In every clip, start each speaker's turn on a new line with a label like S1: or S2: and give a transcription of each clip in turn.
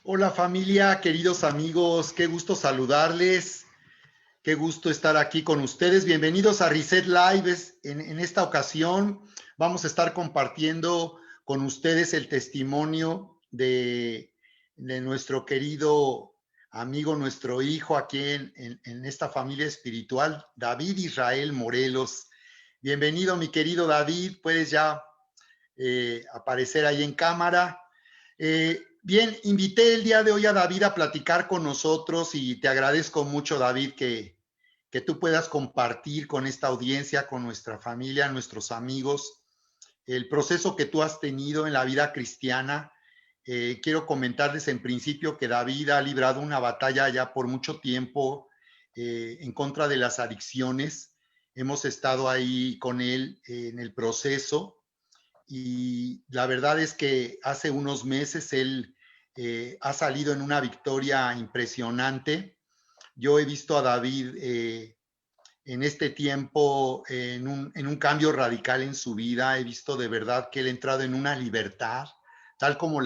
S1: Hola familia, queridos amigos, qué gusto saludarles, qué gusto estar aquí con ustedes. Bienvenidos a Reset Live. En esta ocasión vamos a estar compartiendo con ustedes el testimonio de nuestro querido amigo, nuestro hijo aquí en esta familia espiritual, David Israel Morelos. Bienvenido mi querido David, puedes ya aparecer ahí en cámara. Bien, invité el día de hoy a David a platicar con nosotros y te agradezco mucho, David, que tú puedas compartir con esta audiencia, con nuestra familia, nuestros amigos, el proceso que tú has tenido en la vida cristiana. Quiero comentarles en principio que David ha librado una batalla ya por mucho tiempo en contra de las adicciones. Hemos estado ahí con él en el proceso y la verdad es que hace unos meses él ha salido en una victoria impresionante. Yo he visto a David en este tiempo en un cambio radical en su vida. He visto de verdad que él ha entrado en una libertad, tal como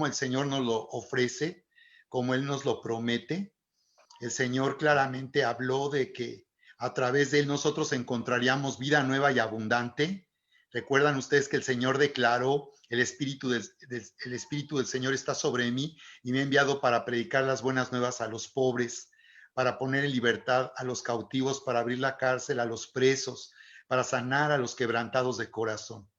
S1: el Señor nos lo ofrece, como Él nos lo promete. El Señor claramente habló de que a través de Él nosotros encontraríamos vida nueva y abundante. Recuerdan ustedes que el Señor declaró, el Espíritu del Señor está sobre mí y me ha enviado para predicar las buenas nuevas a los pobres, para poner en libertad a los cautivos, para abrir la cárcel a los presos, para sanar a los quebrantados de corazón.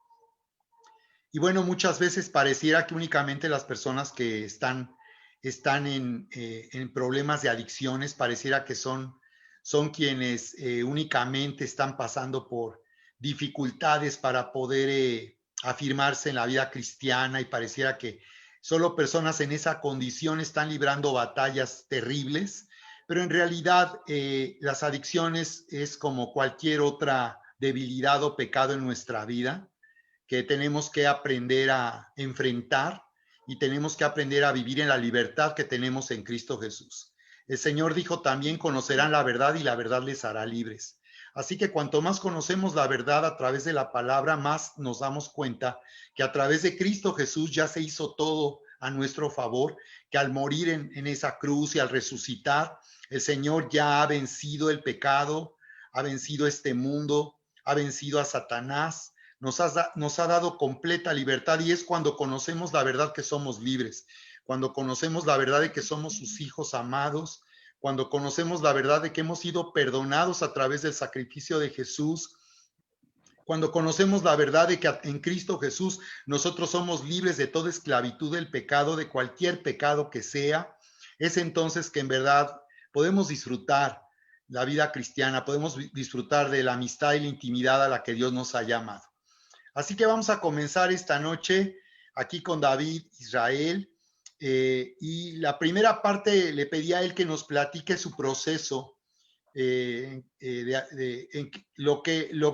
S1: Y bueno, muchas veces pareciera que únicamente las personas que están en problemas de adicciones, pareciera que son quienes únicamente están pasando por dificultades para poder afirmarse en la vida cristiana, y pareciera que solo personas en esa condición están librando batallas terribles, pero en realidad las adicciones es como cualquier otra debilidad o pecado en nuestra vida que tenemos que aprender a enfrentar y tenemos que aprender a vivir en la libertad que tenemos en Cristo Jesús. El Señor dijo también: conocerán la verdad y la verdad les hará libres. Así que cuanto más conocemos la verdad a través de la palabra, más nos damos cuenta que a través de Cristo Jesús ya se hizo todo a nuestro favor, que al morir en esa cruz y al resucitar, el Señor ya ha vencido el pecado, ha vencido este mundo, ha vencido a Satanás, nos ha dado completa libertad, y es cuando conocemos la verdad que somos libres, cuando conocemos la verdad de que somos sus hijos amados, cuando conocemos la verdad de que hemos sido perdonados a través del sacrificio de Jesús, cuando conocemos la verdad de que en Cristo Jesús nosotros somos libres de toda esclavitud del pecado, de cualquier pecado que sea. Es entonces que en verdad podemos disfrutar la vida cristiana, podemos disfrutar de la amistad y la intimidad a la que Dios nos ha llamado. Así que vamos a comenzar esta noche aquí con David Israel. Y la primera parte le pedí a él que nos platique su proceso, lo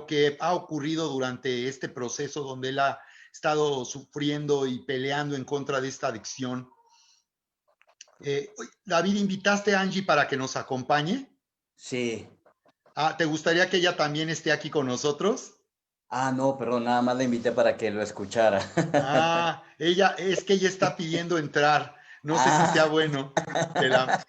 S1: que ha ocurrido durante este proceso donde él ha estado sufriendo y peleando en contra de esta adicción. David, ¿invitaste a Angie para que nos acompañe?
S2: Sí.
S1: ¿Te gustaría que ella también esté aquí con nosotros?
S2: No, perdón, nada más la invité para que lo escuchara.
S1: Es que ella está pidiendo entrar. No sé si sea
S2: Ah,
S1: bueno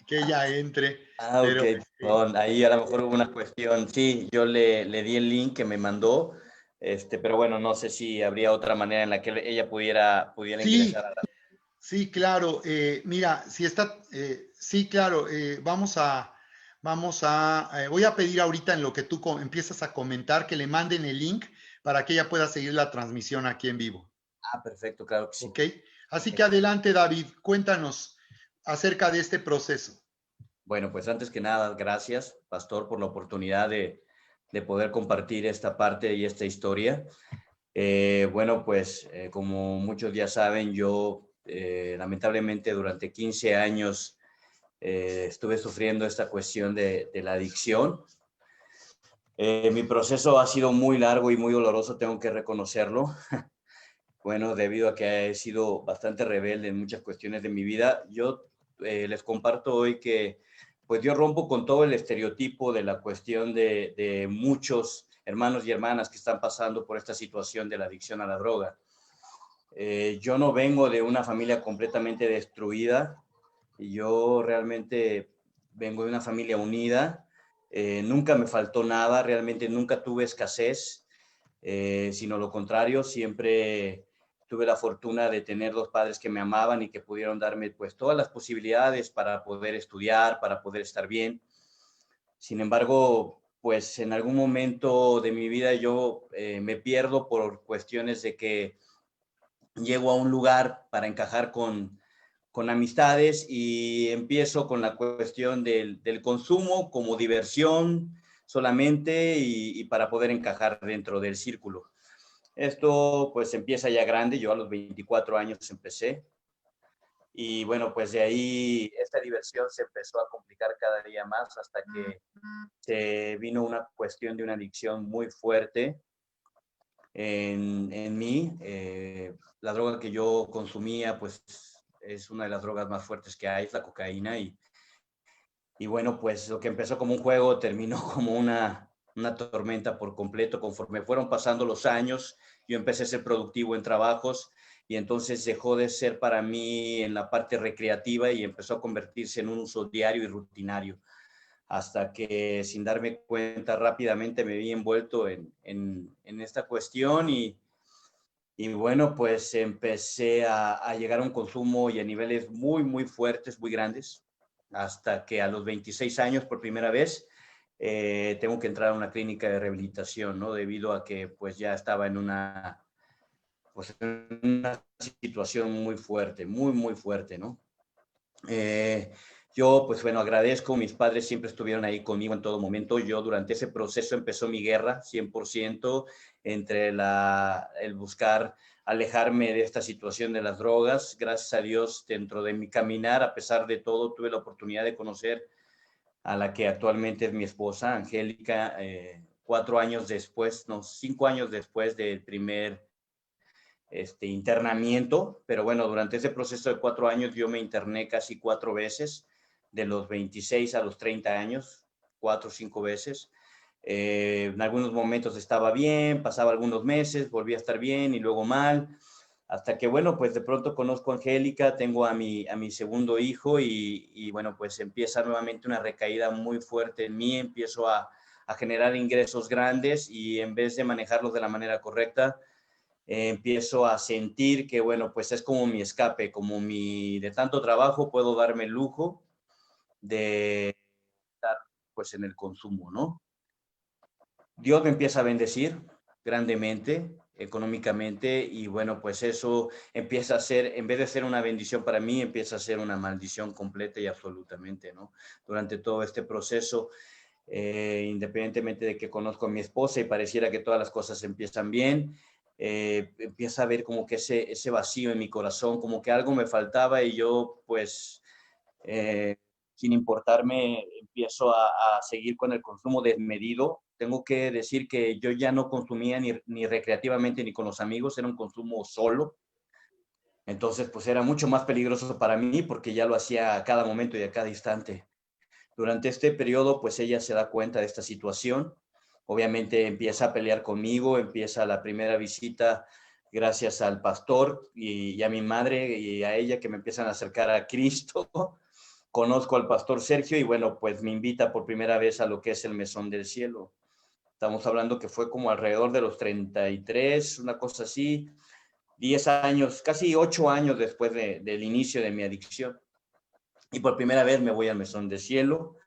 S1: que ella entre,
S2: ok,
S1: pero
S2: perdón, ahí a lo mejor hubo una cuestión. Sí, yo le di el link que me mandó, pero bueno, no sé si habría otra manera en la que ella pudiera
S1: sí,
S2: ingresar a la...
S1: sí, claro. Mira, si está, sí, claro. Voy a pedir ahorita en lo que tú empiezas a comentar que le manden el link para que ella pueda seguir la transmisión aquí en vivo.
S2: Perfecto, claro que sí.
S1: ¿Ok? Así que
S2: Ok.
S1: adelante, David, cuéntanos acerca de este proceso.
S2: Bueno, pues antes que nada, gracias, Pastor, por la oportunidad de poder compartir esta parte y esta historia. Bueno, pues como muchos ya saben, yo lamentablemente durante 15 años estuve sufriendo esta cuestión de la adicción. Mi proceso ha sido muy largo y muy doloroso, tengo que reconocerlo. Bueno, debido a que he sido bastante rebelde en muchas cuestiones de mi vida, yo les comparto hoy que pues yo rompo con todo el estereotipo de la cuestión de muchos hermanos y hermanas que están pasando por esta situación de la adicción a la droga. Yo no vengo de una familia completamente destruida, y yo realmente vengo de una familia unida. Nunca me faltó nada, realmente nunca tuve escasez, sino lo contrario, siempre tuve la fortuna de tener dos padres que me amaban y que pudieron darme pues todas las posibilidades para poder estudiar, para poder estar bien. Sin embargo, pues en algún momento de mi vida yo me pierdo por cuestiones de que llego a un lugar para encajar con amistades y empiezo con la cuestión del consumo como diversión solamente y para poder encajar dentro del círculo. Esto pues empieza ya grande, yo a los 24 años empecé y bueno, pues de ahí esta diversión se empezó a complicar cada día más hasta que se vino una cuestión de una adicción muy fuerte en mí. La droga que yo consumía, pues es una de las drogas más fuertes que hay, es la cocaína. Y bueno, pues lo que empezó como un juego terminó como una tormenta por completo. Conforme fueron pasando los años, yo empecé a ser productivo en trabajos y entonces dejó de ser para mí en la parte recreativa y empezó a convertirse en un uso diario y rutinario, hasta que sin darme cuenta rápidamente me vi envuelto en esta cuestión y bueno, pues empecé a llegar a un consumo y a niveles muy, muy fuertes, muy grandes, hasta que a los 26 años, por primera vez, tengo que entrar a una clínica de rehabilitación, ¿no? Debido a que pues ya estaba pues, en una situación muy fuerte, muy, muy fuerte, ¿no? Eh, yo, pues bueno, agradezco, mis padres siempre estuvieron ahí conmigo en todo momento. Yo durante ese proceso empezó mi guerra 100% entre el buscar alejarme de esta situación de las drogas. Gracias a Dios, dentro de mi caminar, a pesar de todo, tuve la oportunidad de conocer a la que actualmente es mi esposa, Angélica, 4 años después, no, 5 años después del primer internamiento, pero bueno, durante ese proceso de 4 años yo me interné casi 4 veces, de los 26 a los 30 años, 4 o 5 veces. En algunos momentos estaba bien, pasaba algunos meses, volvía a estar bien y luego mal, hasta que bueno, pues de pronto conozco a Angélica, tengo a mi segundo hijo y bueno, pues empieza nuevamente una recaída muy fuerte en mí, empiezo a generar ingresos grandes y en vez de manejarlos de la manera correcta, empiezo a sentir que, bueno, pues es como mi escape, de tanto trabajo puedo darme el lujo de estar pues en el consumo, ¿no? Dios me empieza a bendecir grandemente, económicamente, y bueno, pues eso empieza a ser, en vez de ser una bendición para mí, empieza a ser una maldición completa y absolutamente, ¿no? Durante todo este proceso, independientemente de que conozco a mi esposa y pareciera que todas las cosas empiezan bien, empieza a ver como que ese vacío en mi corazón, como que algo me faltaba y yo pues eh, sin importarme empiezo a seguir con el consumo desmedido. Tengo que decir que yo ya no consumía ni recreativamente ni con los amigos, era un consumo solo. Entonces pues era mucho más peligroso para mí porque ya lo hacía a cada momento y a cada instante. Durante este periodo, pues ella se da cuenta de esta situación. Obviamente empieza a pelear conmigo, empieza la primera visita gracias al pastor y a mi madre y a ella que me empiezan a acercar a Cristo. Conozco al pastor Sergio y bueno, pues me invita por primera vez a lo que es el Mesón del Cielo. Estamos hablando que fue como alrededor de los 33, una cosa así, 10 años, casi 8 años después del inicio de mi adicción. Y por primera vez me voy al Mesón del Cielo,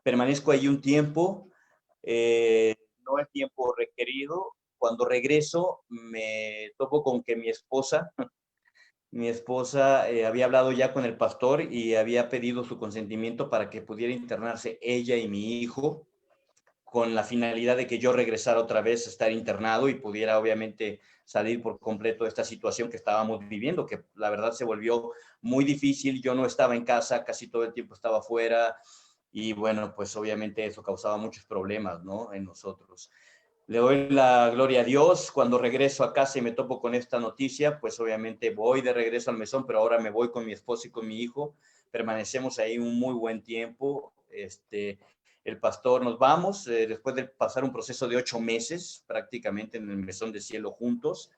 S2: permanezco allí un tiempo, no el tiempo requerido. Cuando regreso me topo con que mi esposa había hablado ya con el pastor y había pedido su consentimiento para que pudiera internarse ella y mi hijo, con la finalidad de que yo regresara otra vez a estar internado y pudiera obviamente salir por completo de esta situación que estábamos viviendo, que la verdad se volvió muy difícil. Yo no estaba en casa, casi todo el tiempo estaba fuera y bueno, pues obviamente eso causaba muchos problemas, ¿no? En nosotros. Le doy la gloria a Dios. Cuando regreso a casa y me topo con esta noticia, pues obviamente voy de regreso al mesón, pero ahora me voy con mi esposo y con mi hijo. Permanecemos ahí un muy buen tiempo. El pastor, nos vamos después de pasar un proceso de 8 meses prácticamente en el mesón de cielo juntos.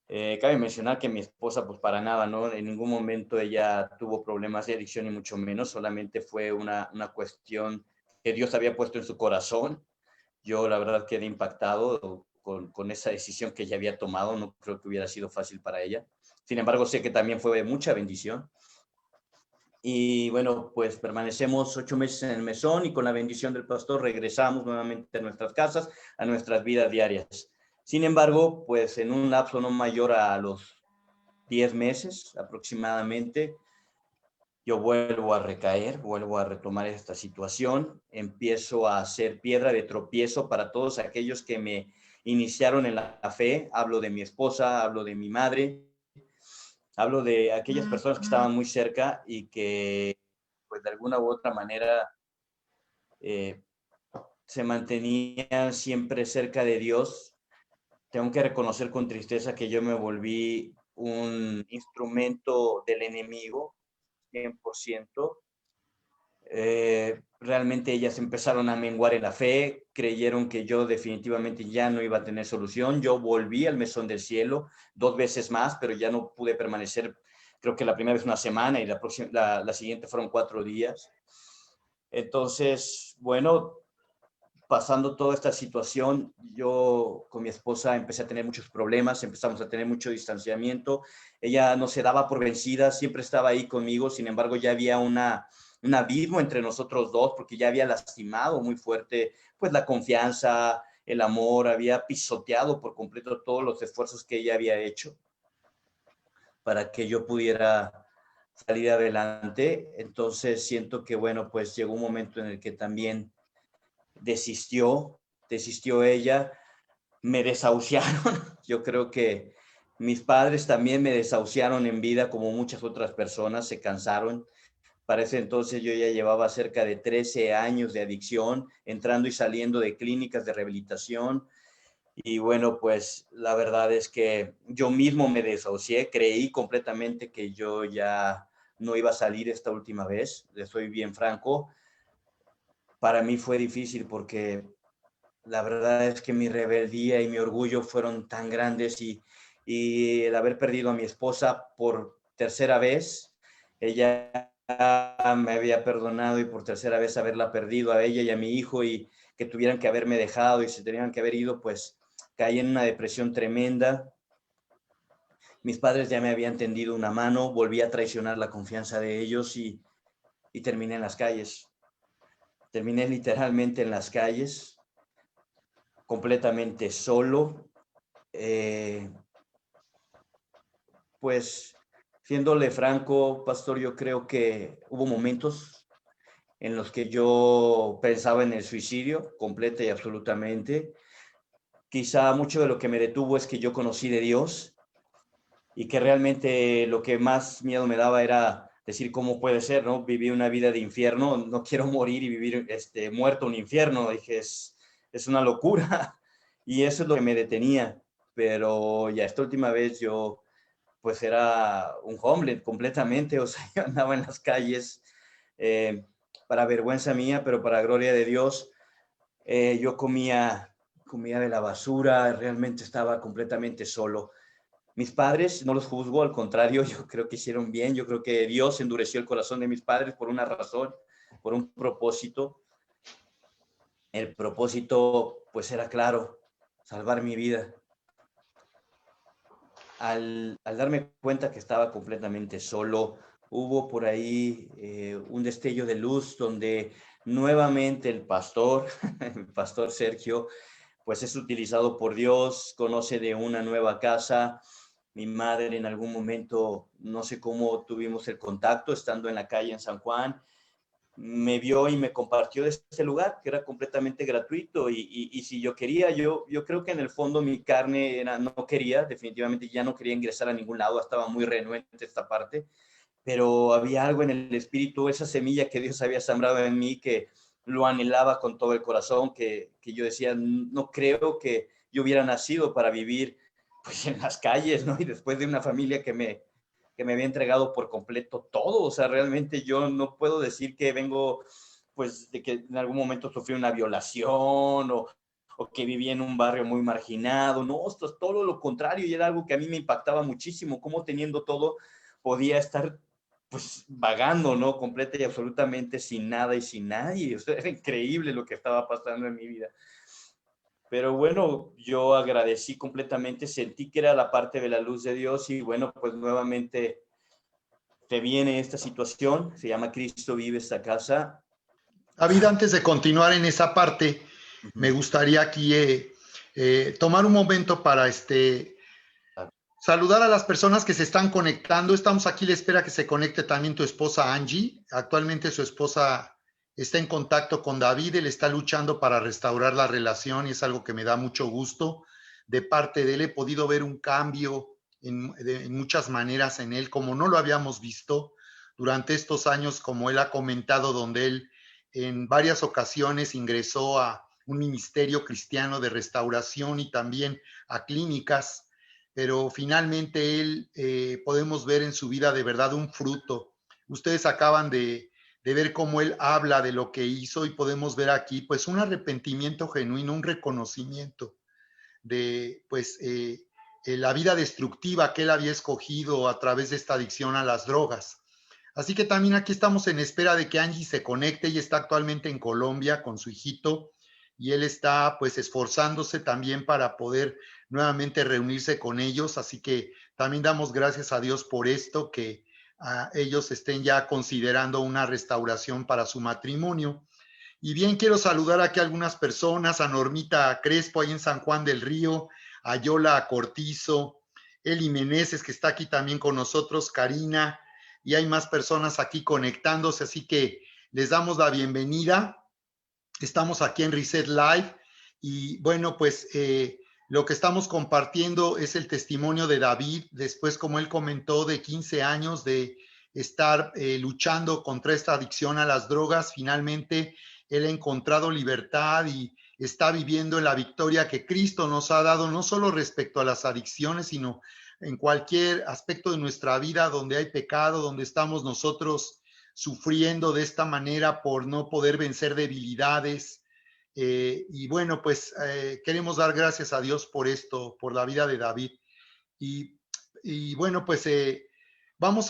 S2: Cabe mencionar que mi esposa, pues para nada, ¿no? En ningún momento ella tuvo problemas de adicción y mucho menos, solamente fue una cuestión que Dios había puesto en su corazón. Yo la verdad quedé impactado con esa decisión que ella había tomado, no creo que hubiera sido fácil para ella. Sin embargo, sé que también fue de mucha bendición. Y bueno, pues permanecemos 8 meses en el mesón y con la bendición del pastor regresamos nuevamente a nuestras casas, a nuestras vidas diarias. Sin embargo, pues en un lapso no mayor a los 10 meses aproximadamente, yo vuelvo a recaer, vuelvo a retomar esta situación, empiezo a ser piedra de tropiezo para todos aquellos que me iniciaron en la fe. Hablo de mi esposa, hablo de mi madre, hablo de aquellas personas que estaban muy cerca y que pues de alguna u otra manera eh, se mantenían siempre cerca de Dios. Tengo que reconocer con tristeza que yo me volví un instrumento del enemigo, 100%. Realmente ellas empezaron a menguar en la fe, creyeron que yo definitivamente ya no iba a tener solución. Yo volví al mesón del cielo 2 veces más, pero ya no pude permanecer, creo que la primera vez una semana y la siguiente fueron 4 días. Entonces, bueno, pasando toda esta situación, yo con mi esposa empecé a tener muchos problemas, empezamos a tener mucho distanciamiento. Ella no se daba por vencida, siempre estaba ahí conmigo, sin embargo ya había un abismo entre nosotros dos porque ya había lastimado muy fuerte pues la confianza, el amor, había pisoteado por completo todos los esfuerzos que ella había hecho para que yo pudiera salir adelante. Entonces siento que bueno, pues llegó un momento en el que también desistió, desistió ella, me desahuciaron. Yo creo que mis padres también me desahuciaron en vida como muchas otras personas, se cansaron. Para ese entonces yo ya llevaba cerca de 13 años de adicción, entrando y saliendo de clínicas de rehabilitación. Y bueno, pues la verdad es que yo mismo me desahucié, creí completamente que yo ya no iba a salir esta última vez, le soy bien franco. Para mí fue difícil porque la verdad es que mi rebeldía y mi orgullo fueron tan grandes y el haber perdido a mi esposa por tercera vez, ella me había perdonado y por tercera vez haberla perdido a ella y a mi hijo y que tuvieran que haberme dejado y se tenían que haber ido, pues caí en una depresión tremenda. Mis padres ya me habían tendido una mano, volví a traicionar la confianza de ellos y terminé en las calles. Terminé literalmente en las calles, completamente solo. Eh, pues, siéndole franco, pastor, yo creo que hubo momentos en los que yo pensaba en el suicidio, completa y absolutamente. Quizá mucho de lo que me detuvo es que yo conocí de Dios y que realmente lo que más miedo me daba era decir cómo puede ser, ¿no? Viví una vida de infierno, no quiero morir y vivir muerto en un infierno. Dije, es una locura. Y eso es lo que me detenía. Pero ya esta última vez yo pues era un homeless completamente, o sea, yo andaba en las calles eh, para vergüenza mía, pero para gloria de Dios. Yo comía de la basura, realmente estaba completamente solo. Mis padres, no los juzgo, al contrario, yo creo que hicieron bien, yo creo que Dios endureció el corazón de mis padres por una razón, por un propósito. El propósito, pues era claro, salvar mi vida. Al darme cuenta que estaba completamente solo, hubo por ahí un destello de luz donde nuevamente el pastor, el pastor Sergio, pues es utilizado por Dios, conoce de una nueva casa. Mi madre en algún momento, no sé cómo tuvimos el contacto, estando en la calle en San Juan, me vio y me compartió de este lugar que era completamente gratuito y si yo quería, yo creo que en el fondo mi carne era, no quería, definitivamente ya no quería ingresar a ningún lado, estaba muy renuente esta parte, pero había algo en el espíritu, esa semilla que Dios había sembrado en mí que lo anhelaba con todo el corazón, que yo decía, no creo que yo hubiera nacido para vivir pues en las calles, ¿no? Y después de una familia que me había entregado por completo todo. O sea, realmente yo no puedo decir que vengo, pues, de que en algún momento sufrí una violación o que vivía en un barrio muy marginado. No, esto es todo lo contrario, y era algo que a mí me impactaba muchísimo, cómo teniendo todo podía estar pues vagando, ¿no? Completa y absolutamente sin nada y sin nadie. O sea, era increíble lo que estaba pasando en mi vida. Pero bueno, yo agradecí completamente, sentí que era la parte de la luz de Dios, y bueno, pues nuevamente te viene esta situación, se llama Cristo vive esta casa.
S1: David, antes de continuar en esa parte, me gustaría aquí tomar un momento para saludar a las personas que se están conectando. Estamos aquí a la espera que se conecte también tu esposa Angie. Actualmente su esposa está en contacto con David, él está luchando para restaurar la relación y es algo que me da mucho gusto. De parte de él he podido ver un cambio en muchas maneras en él, como no lo habíamos visto durante estos años, como él ha comentado, donde él en varias ocasiones ingresó a un ministerio cristiano de restauración y también a clínicas, pero finalmente él podemos ver en su vida de verdad un fruto. Ustedes acaban de ver cómo él habla de lo que hizo y podemos ver aquí pues un arrepentimiento genuino, un reconocimiento de pues la vida destructiva que él había escogido a través de esta adicción a las drogas. Así que también aquí estamos en espera de que Angie se conecte. Ella está actualmente en Colombia con su hijito y él está pues esforzándose también para poder nuevamente reunirse con ellos. Así que también damos gracias a Dios por esto, que ellos estén ya considerando una restauración para su matrimonio. Y bien, quiero saludar aquí a algunas personas, a Normita Crespo, ahí en San Juan del Río, a Yola Cortizo, Eli Meneses, que está aquí también con nosotros, Karina, y hay más personas aquí conectándose, así que les damos la bienvenida. Estamos aquí en Reset Live y bueno, pues lo que estamos compartiendo es el testimonio de David, después como él comentó, de 15 años de estar luchando contra esta adicción a las drogas. Finalmente él ha encontrado libertad y está viviendo en la victoria que Cristo nos ha dado, no solo respecto a las adicciones, sino en cualquier aspecto de nuestra vida donde hay pecado, donde estamos nosotros sufriendo de esta manera por no poder vencer debilidades. Y bueno, pues queremos dar gracias a Dios por esto, por la vida de David. Y, y bueno, pues vamos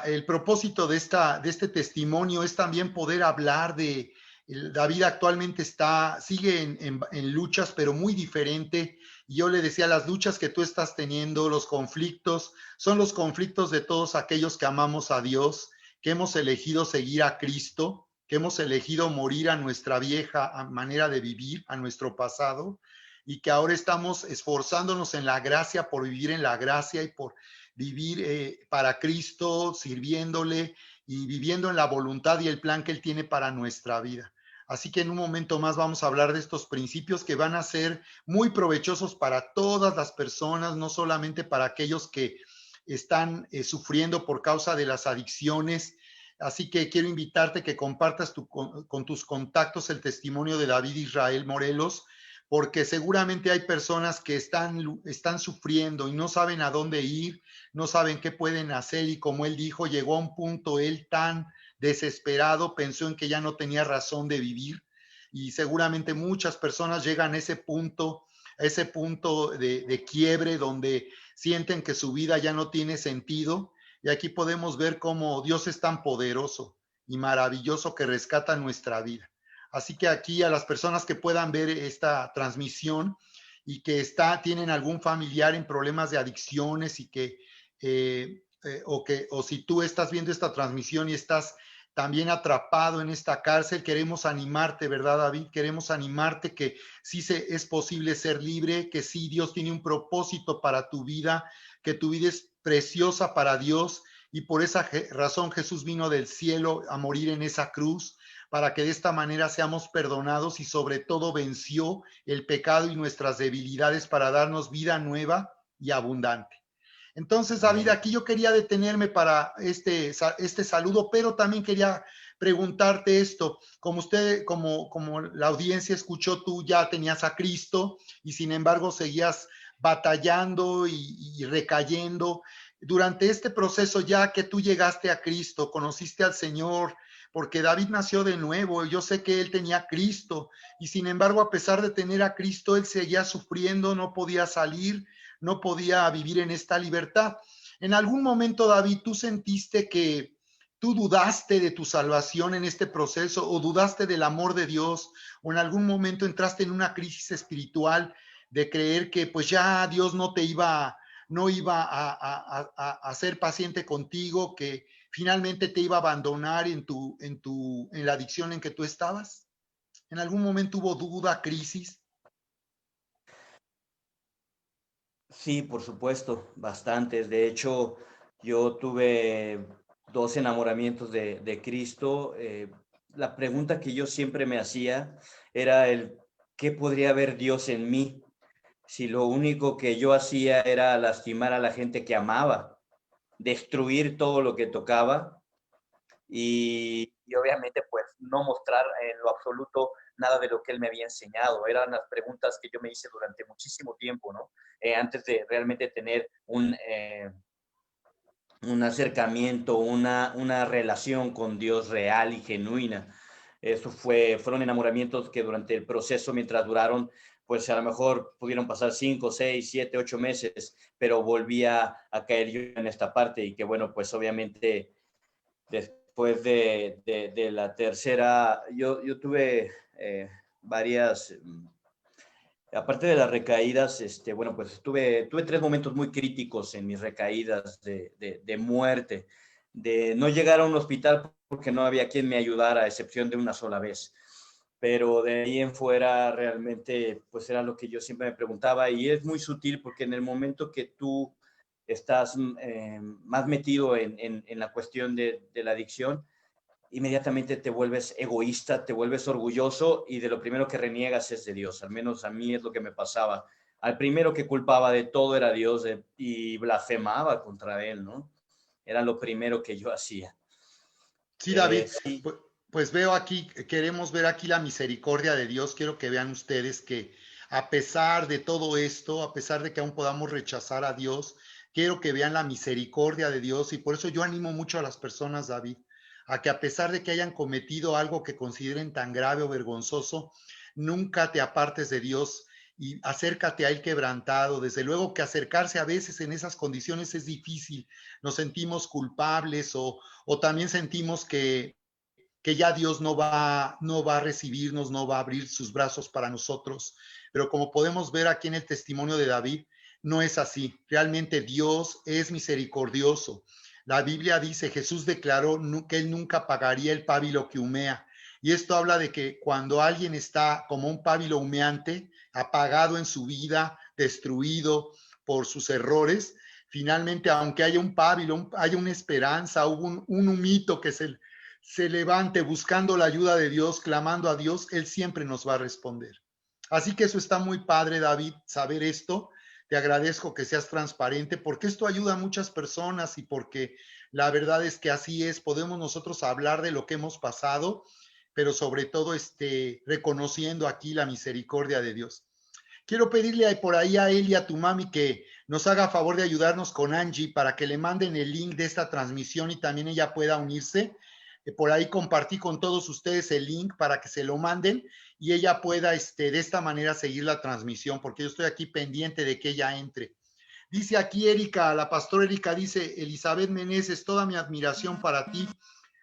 S1: el propósito de este testimonio es también poder hablar de David actualmente sigue en luchas, pero muy diferente. Y yo le decía, las luchas que tú estás teniendo, los conflictos, son los conflictos de todos aquellos que amamos a Dios, que hemos elegido seguir a Cristo, que hemos elegido morir a nuestra vieja manera de vivir, a nuestro pasado, y que ahora estamos esforzándonos en la gracia, por vivir en la gracia y por vivir para Cristo, sirviéndole y viviendo en la voluntad y el plan que Él tiene para nuestra vida. Así que en un momento más vamos a hablar de estos principios que van a ser muy provechosos para todas las personas, no solamente para aquellos que están sufriendo por causa de las adicciones. Así que quiero invitarte que compartas con tus contactos el testimonio de David Israel Morelos, porque seguramente hay personas que están sufriendo y no saben a dónde ir, no saben qué pueden hacer, y como él dijo, llegó a un punto él tan desesperado, pensó en que ya no tenía razón de vivir, y seguramente muchas personas llegan a ese punto de quiebre donde sienten que su vida ya no tiene sentido, y aquí podemos ver cómo Dios es tan poderoso y maravilloso que rescata nuestra vida. Así que aquí a las personas que puedan ver esta transmisión y que tienen algún familiar en problemas de adicciones y o si tú estás viendo esta transmisión y estás también atrapado en esta cárcel, queremos animarte, ¿verdad, David? Queremos animarte que sí es posible ser libre, que sí Dios tiene un propósito para tu vida, que tu vida es preciosa para Dios, y por esa razón Jesús vino del cielo a morir en esa cruz, para que de esta manera seamos perdonados, y sobre todo venció el pecado y nuestras debilidades para darnos vida nueva y abundante. Entonces, David, aquí yo quería detenerme para este saludo, pero también quería preguntarte esto. Como la audiencia escuchó, tú ya tenías a Cristo y sin embargo seguías batallando y recayendo. Durante este proceso, ya que tú llegaste a Cristo, conociste al Señor, porque David nació de nuevo. Yo sé que él tenía a Cristo y sin embargo, a pesar de tener a Cristo, él seguía sufriendo, no podía salir, no podía vivir en esta libertad. En algún momento, David, ¿tú sentiste que tú dudaste de tu salvación en este proceso o dudaste del amor de Dios o en algún momento entraste en una crisis espiritual de creer que pues ya Dios no iba a ser paciente contigo, que finalmente te iba a abandonar en la adicción en que tú estabas? ¿En algún momento hubo duda, crisis?
S2: Sí, por supuesto, bastantes. De hecho, yo tuve dos enamoramientos de Cristo. La pregunta que yo siempre me hacía era ¿qué podría ver Dios en mí si lo único que yo hacía era lastimar a la gente que amaba, destruir todo lo que tocaba y obviamente pues no mostrar en lo absoluto nada de lo que él me había enseñado? Eran las preguntas que yo me hice durante muchísimo tiempo, ¿no? Antes de realmente tener un acercamiento, una relación con Dios real y genuina. Fueron enamoramientos que durante el proceso, mientras duraron, pues a lo mejor pudieron pasar 5, 6, 7, 8 meses, pero volvía a caer yo en esta parte y que bueno, pues obviamente después de la tercera, yo tuve varias, aparte de las recaídas, bueno, pues tuve tres momentos muy críticos en mis recaídas de muerte, de no llegar a un hospital porque no había quien me ayudara, a excepción de una sola vez. Pero de ahí en fuera realmente, pues era lo que yo siempre me preguntaba y es muy sutil porque en el momento que tú estás más metido en la cuestión de la adicción, inmediatamente te vuelves egoísta, te vuelves orgulloso y de lo primero que reniegas es de Dios. Al menos a mí es lo que me pasaba. Al primero que culpaba de todo era Dios y blasfemaba contra él, ¿no? Era lo primero que yo hacía.
S1: Sí, David,
S2: Sí,
S1: pues veo aquí, queremos ver aquí la misericordia de Dios. Quiero que vean ustedes que a pesar de todo esto, a pesar de que aún podamos rechazar a Dios, quiero que vean la misericordia de Dios y por eso yo animo mucho a las personas, David, a que a pesar de que hayan cometido algo que consideren tan grave o vergonzoso, nunca te apartes de Dios y acércate a Él quebrantado. Desde luego que acercarse a veces en esas condiciones es difícil, nos sentimos culpables o también sentimos que ya Dios no va a recibirnos, no va a abrir sus brazos para nosotros. Pero como podemos ver aquí en el testimonio de David, no es así. Realmente Dios es misericordioso. La Biblia dice, Jesús declaró que él nunca pagaría el pábilo que humea. Y esto habla de que cuando alguien está como un pábilo humeante, apagado en su vida, destruido por sus errores, finalmente, aunque haya un pábilo, haya una esperanza, hubo un humito que se levante buscando la ayuda de Dios, clamando a Dios, Él siempre nos va a responder. Así que eso está muy padre, David, saber esto. Te agradezco que seas transparente porque esto ayuda a muchas personas y porque la verdad es que así es, podemos nosotros hablar de lo que hemos pasado, pero sobre todo reconociendo aquí la misericordia de Dios. Quiero pedirle por ahí a él y a tu mami que nos haga favor de ayudarnos con Angie para que le manden el link de esta transmisión y también ella pueda unirse. Por ahí compartí con todos ustedes el link para que se lo manden y ella pueda de esta manera seguir la transmisión, porque yo estoy aquí pendiente de que ella entre. Dice aquí Erika, la pastora Erika dice, Elizabeth Meneses, toda mi admiración para ti,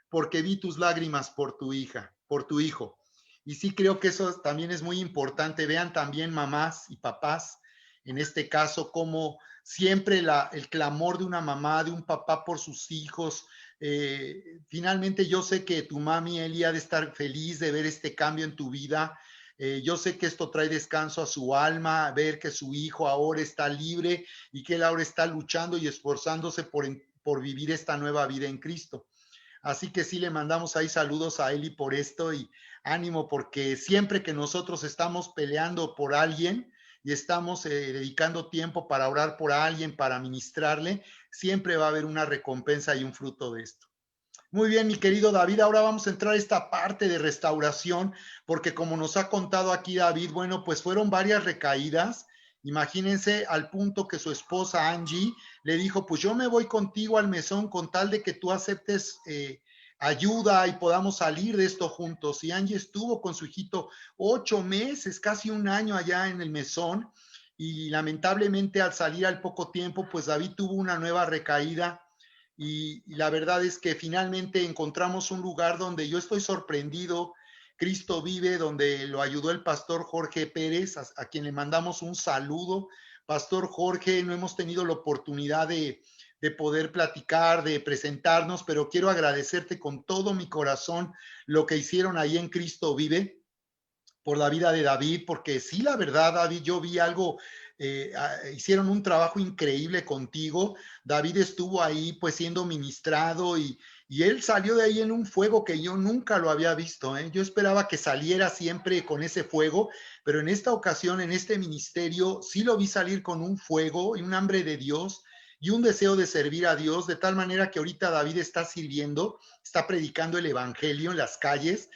S1: porque vi tus lágrimas por tu hija, por tu hijo. Y sí creo que eso también es muy importante. Vean también mamás y papás, en este caso, como siempre el clamor de una mamá, de un papá por sus hijos. Finalmente yo sé que tu mami Eli ha de estar feliz de ver este cambio en tu vida. Yo sé que esto trae descanso a su alma, ver que su hijo ahora está libre y que él ahora está luchando y esforzándose por vivir esta nueva vida en Cristo. Así que sí le mandamos ahí saludos a Eli por esto y ánimo porque siempre que nosotros estamos peleando por alguien y estamos dedicando tiempo para orar por alguien, para ministrarle, siempre va a haber una recompensa y un fruto de esto. Muy bien, mi querido David, ahora vamos a entrar a esta parte de restauración, porque como nos ha contado aquí David, bueno, pues fueron varias recaídas. Imagínense al punto que su esposa Angie le dijo, pues yo me voy contigo al mesón con tal de que tú aceptes ayuda y podamos salir de esto juntos. Y Angie estuvo con su hijito 8 meses, casi un año allá en el mesón, y lamentablemente al salir al poco tiempo, pues David tuvo una nueva recaída. Y la verdad es que finalmente encontramos un lugar donde yo estoy sorprendido. Cristo vive, donde lo ayudó el pastor Jorge Pérez, a quien le mandamos un saludo. Pastor Jorge, no hemos tenido la oportunidad de poder platicar, de presentarnos, pero quiero agradecerte con todo mi corazón lo que hicieron ahí en Cristo Vive por la vida de David, porque sí, la verdad, David, yo vi algo, hicieron un trabajo increíble contigo. David estuvo ahí pues siendo ministrado y él salió de ahí en un fuego que yo nunca lo había visto, ¿eh? Yo esperaba que saliera siempre con ese fuego, pero en esta ocasión, en este ministerio, sí lo vi salir con un fuego y un hambre de Dios y un deseo de servir a Dios, de tal manera que ahorita David está sirviendo, está predicando el evangelio en las calles,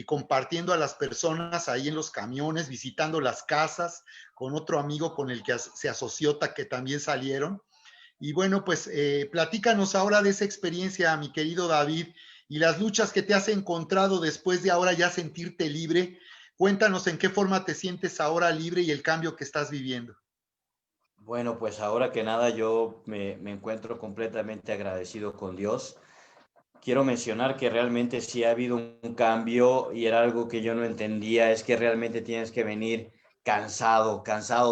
S1: compartiendo a las personas ahí en los camiones, visitando las casas con otro amigo con el que se asoció, que también salieron. Y bueno, pues platícanos ahora de esa experiencia, mi querido David, y las luchas que te has encontrado después de ahora ya sentirte libre. Cuéntanos en qué forma te sientes ahora libre y el cambio que estás viviendo.
S2: Bueno, pues ahora que nada yo me encuentro completamente agradecido con Dios. Quiero mencionar que realmente sí ha habido un cambio y era algo que yo no entendía, es que realmente tienes que venir cansado,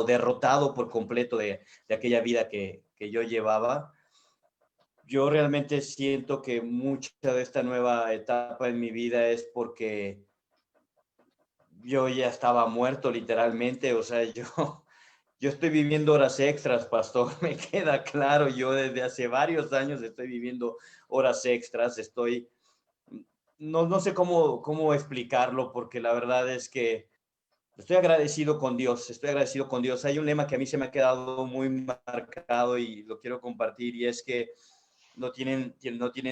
S2: derrotado por completo de aquella vida que yo llevaba. Yo realmente siento que mucha de esta nueva etapa en mi vida es porque yo ya estaba muerto literalmente, o sea, yo estoy viviendo horas extras, pastor, me queda claro, yo desde hace varios años estoy viviendo horas extras, no sé cómo explicarlo, porque la verdad es que estoy agradecido con Dios, estoy agradecido con Dios. Hay un lema que a mí se me ha quedado muy marcado y lo quiero compartir, y es que no tienen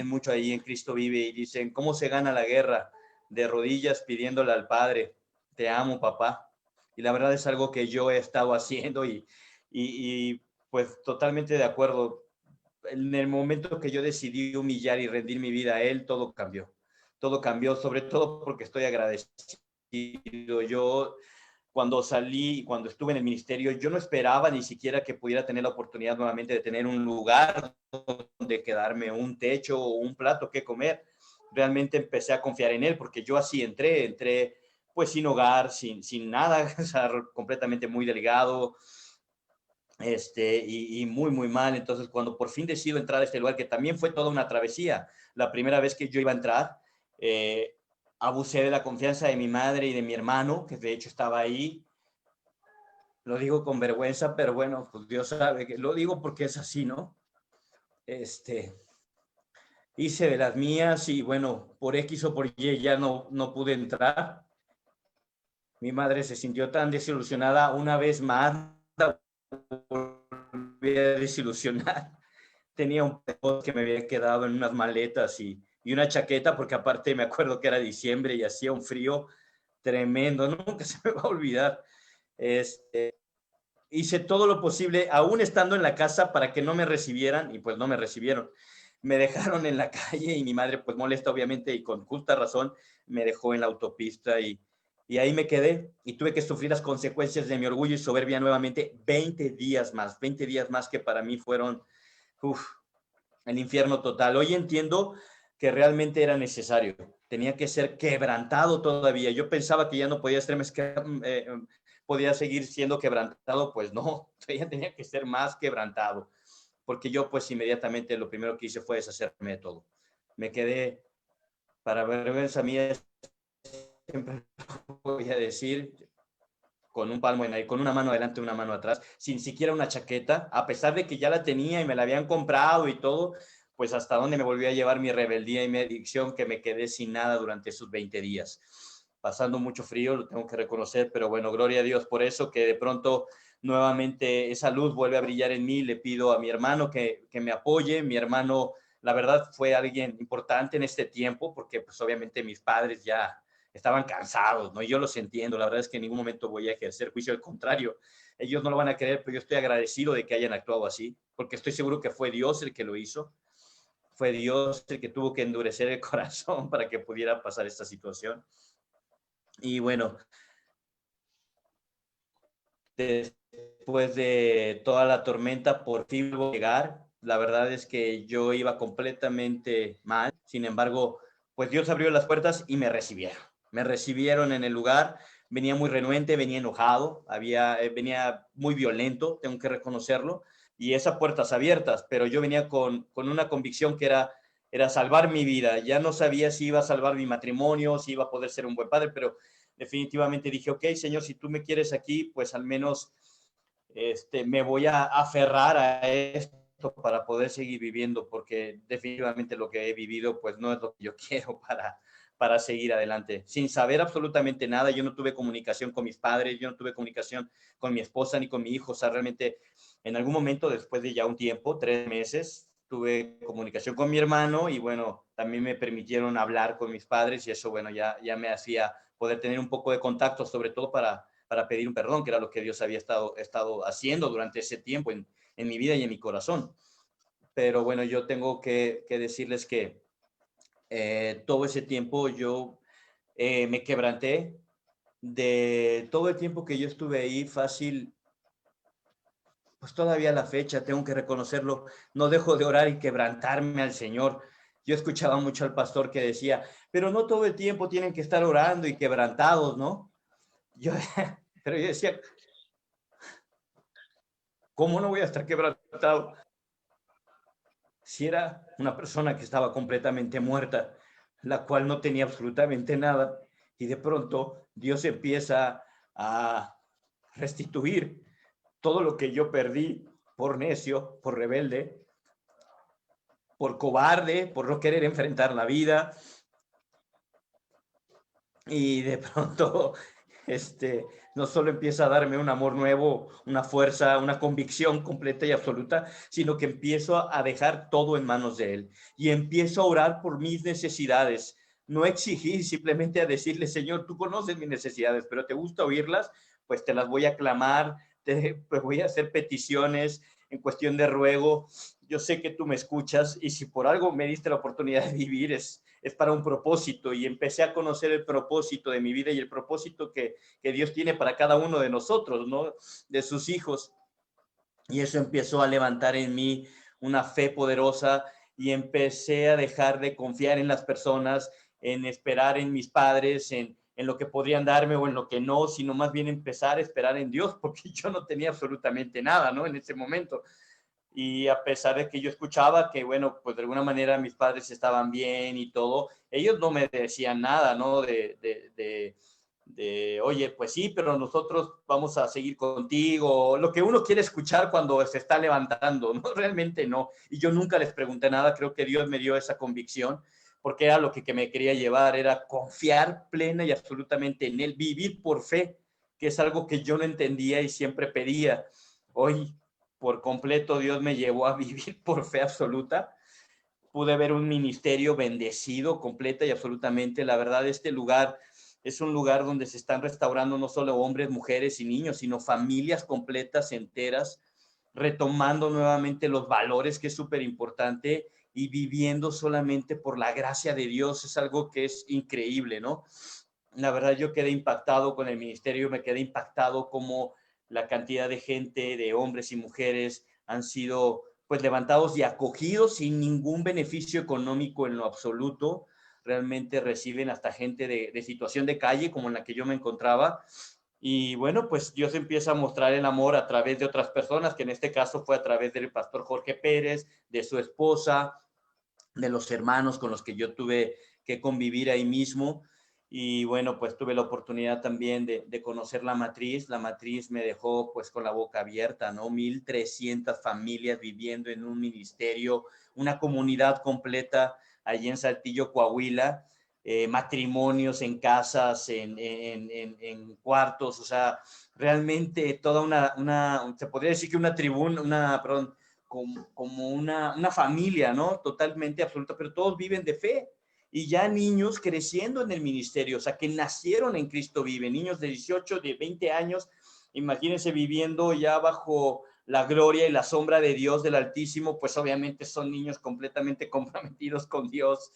S2: mucho ahí en Cristo Vive, y dicen, ¿cómo se gana la guerra? De rodillas pidiéndole al Padre, te amo, papá. Y la verdad es algo que yo he estado haciendo y pues totalmente de acuerdo. En el momento que yo decidí humillar y rendir mi vida a Él, todo cambió. Todo cambió, sobre todo porque estoy agradecido. Yo cuando salí, cuando estuve en el ministerio, yo no esperaba ni siquiera que pudiera tener la oportunidad nuevamente de tener un lugar donde quedarme, un techo o un plato que comer. Realmente empecé a confiar en Él porque yo así entré pues sin hogar, sin nada, o sea, completamente muy delgado, y muy mal. Entonces, cuando por fin decido entrar a este lugar, que también fue toda una travesía, la primera vez que yo iba a entrar, abusé de la confianza de mi madre y de mi hermano, que de hecho estaba ahí. Lo digo con vergüenza, pero bueno, pues Dios sabe que lo digo porque es así, ¿no? Este, hice de las mías y bueno, por X o por Y ya no pude entrar. Mi madre se sintió tan desilusionada una vez más, volví a desilusionar. Tenía un post que me había quedado en unas maletas y una chaqueta, porque aparte me acuerdo que era diciembre y hacía un frío tremendo, nunca se me va a olvidar. Hice todo lo posible, aún estando en la casa, para que no me recibieran, y pues no me recibieron. Me dejaron en la calle y mi madre, pues molesta obviamente y con justa razón, me dejó en la autopista y ahí me quedé y tuve que sufrir las consecuencias de mi orgullo y soberbia nuevamente 20 días más que para mí fueron uf, el infierno total. Hoy entiendo que realmente era necesario, tenía que ser quebrantado todavía. Yo pensaba que ya no podía ser, podía seguir siendo quebrantado, pues no, todavía tenía que ser más quebrantado, porque yo pues inmediatamente lo primero que hice fue deshacerme de todo. Me quedé, para vergüenza mía, siempre voy a decir, con un palmo en ahí, con una mano adelante, una mano atrás, sin siquiera una chaqueta, a pesar de que ya la tenía y me la habían comprado y todo, pues hasta dónde me volvió a llevar mi rebeldía y mi adicción, que me quedé sin nada durante esos 20 días. Pasando mucho frío, lo tengo que reconocer, pero bueno, gloria a Dios por eso, que de pronto nuevamente esa luz vuelve a brillar en mí. Le pido a mi hermano que me apoye. Mi hermano, la verdad, fue alguien importante en este tiempo, porque pues obviamente mis padres ya estaban cansados, ¿no? Y yo los entiendo, la verdad es que en ningún momento voy a ejercer juicio, al contrario, ellos no lo van a creer, pero yo estoy agradecido de que hayan actuado así, porque estoy seguro que fue Dios el que lo hizo. fue Dios el que tuvo que endurecer el corazón para que pudiera pasar esta situación. Y bueno, después de toda la tormenta, por fin pudo llegar. La verdad es que yo iba completamente mal. Sin embargo, pues Dios abrió las puertas y me recibieron. Me recibieron en el lugar. Venía muy renuente, venía enojado, venía muy violento, tengo que reconocerlo. Y esas puertas abiertas, pero yo venía con una convicción que era salvar mi vida. Ya no sabía si iba a salvar mi matrimonio, si iba a poder ser un buen padre, pero definitivamente dije, ok, Señor, si tú me quieres aquí, pues al menos me voy a aferrar a esto para poder seguir viviendo, porque definitivamente lo que he vivido, pues no es lo que yo quiero para seguir adelante. Sin saber absolutamente nada, yo no tuve comunicación con mis padres, yo no tuve comunicación con mi esposa ni con mi hijo, o sea, realmente en algún momento, después de ya un tiempo, 3 meses, tuve comunicación con mi hermano y bueno, también me permitieron hablar con mis padres y eso, bueno, ya me hacía poder tener un poco de contacto, sobre todo para pedir un perdón, que era lo que Dios había estado haciendo durante ese tiempo en mi vida y en mi corazón. Pero bueno, yo tengo que decirles que todo ese tiempo yo me quebranté. De todo el tiempo que yo estuve ahí, fácil, pues todavía a la fecha, tengo que reconocerlo, no dejo de orar y quebrantarme al Señor. Yo escuchaba mucho al pastor que decía, pero no todo el tiempo tienen que estar orando y quebrantados, ¿no? Yo, pero yo decía, ¿cómo no voy a estar quebrantado? Si era una persona que estaba completamente muerta, la cual no tenía absolutamente nada, y de pronto Dios empieza a restituir todo lo que yo perdí por necio, por rebelde, por cobarde, por no querer enfrentar la vida. Y de pronto, no solo empieza a darme un amor nuevo, una fuerza, una convicción completa y absoluta, sino que empiezo a dejar todo en manos de Él y empiezo a orar por mis necesidades. No exigir, simplemente a decirle, Señor, tú conoces mis necesidades, pero te gusta oírlas, pues te las voy a clamar, pues voy a hacer peticiones en cuestión de ruego. Yo sé que tú me escuchas y si por algo me diste la oportunidad de vivir es para un propósito, y empecé a conocer el propósito de mi vida y el propósito que Dios tiene para cada uno de nosotros, ¿no? De sus hijos. Y eso empezó a levantar en mí una fe poderosa y empecé a dejar de confiar en las personas, en esperar en mis padres, en lo que podrían darme o en lo que no, sino más bien empezar a esperar en Dios, porque yo no tenía absolutamente nada, ¿no? En ese momento. Y a pesar de que yo escuchaba que, bueno, pues de alguna manera mis padres estaban bien y todo, ellos no me decían nada, ¿no? Oye, pues sí, pero nosotros vamos a seguir contigo, lo que uno quiere escuchar cuando se está levantando, ¿no? Realmente no. Y yo nunca les pregunté nada, creo que Dios me dio esa convicción, porque era lo que me quería llevar, era confiar plena y absolutamente en Él, vivir por fe, que es algo que yo no entendía y siempre pedía. Hoy por completo Dios me llevó a vivir por fe absoluta. Pude ver un ministerio bendecido completa y absolutamente. La verdad, este lugar es un lugar donde se están restaurando no solo hombres, mujeres y niños, sino familias completas, enteras, retomando nuevamente los valores, que es súper importante, y viviendo solamente por la gracia de Dios. Es algo que es increíble, ¿no? La verdad, yo quedé impactado con el ministerio, me quedé impactado como la cantidad de gente, de hombres y mujeres, han sido pues levantados y acogidos sin ningún beneficio económico en lo absoluto. Realmente reciben hasta gente de situación de calle como en la que yo me encontraba. Y bueno, pues Dios empieza a mostrar el amor a través de otras personas, que en este caso fue a través del pastor Jorge Pérez, de su esposa, de los hermanos con los que yo tuve que convivir ahí mismo. Y bueno, pues tuve la oportunidad también de conocer la matriz. La matriz me dejó pues con la boca abierta, ¿no? 1,300 familias viviendo en un ministerio, una comunidad completa allí en Saltillo, Coahuila, matrimonios en casas, en cuartos, o sea, realmente toda se podría decir que una tribuna, perdón, como una familia, ¿no? Totalmente absoluta, pero todos viven de fe. Y ya niños creciendo en el ministerio, o sea, que nacieron en Cristo vive, niños de 18, de 20 años, imagínense viviendo ya la gloria y la sombra de Dios del Altísimo, pues obviamente son niños completamente comprometidos con Dios,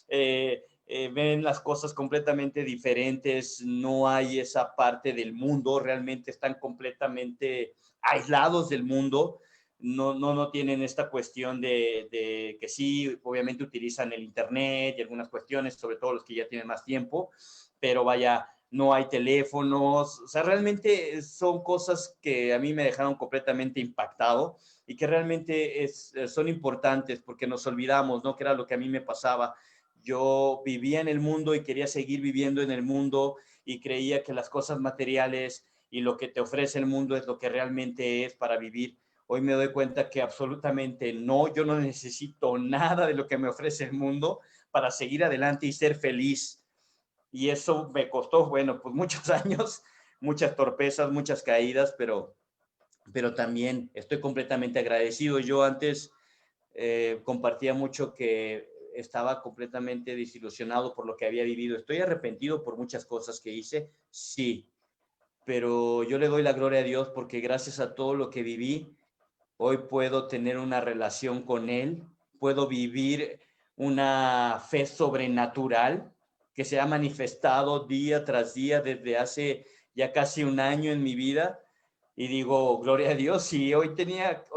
S2: ven las cosas completamente diferentes, no hay esa parte del mundo, realmente están completamente aislados del mundo, no tienen esta cuestión de que sí, obviamente utilizan el internet y algunas cuestiones, sobre todo los que ya tienen más tiempo, pero vaya, no hay teléfonos, o sea, realmente son cosas que a mí me dejaron completamente impactado y que realmente son importantes porque nos olvidamos, ¿no? Que era lo que a mí me pasaba. Yo vivía en el mundo y quería seguir viviendo en el mundo y creía que las cosas materiales y lo que te ofrece el mundo es lo que realmente es para vivir. Hoy me doy cuenta que absolutamente no, yo no necesito nada de lo que me ofrece el mundo para seguir adelante y ser feliz. Y eso me costó, bueno, pues muchos años, muchas torpezas, muchas caídas, pero también estoy completamente agradecido. Yo antes compartía mucho que estaba completamente desilusionado por lo que había vivido. Estoy arrepentido por muchas cosas que hice, sí, pero yo le doy la gloria a Dios porque gracias a todo lo que viví, hoy puedo tener una relación con Él, puedo vivir una fe sobrenatural que se ha manifestado día tras día desde hace ya casi un año en mi vida. Y digo, gloria a Dios, si hoy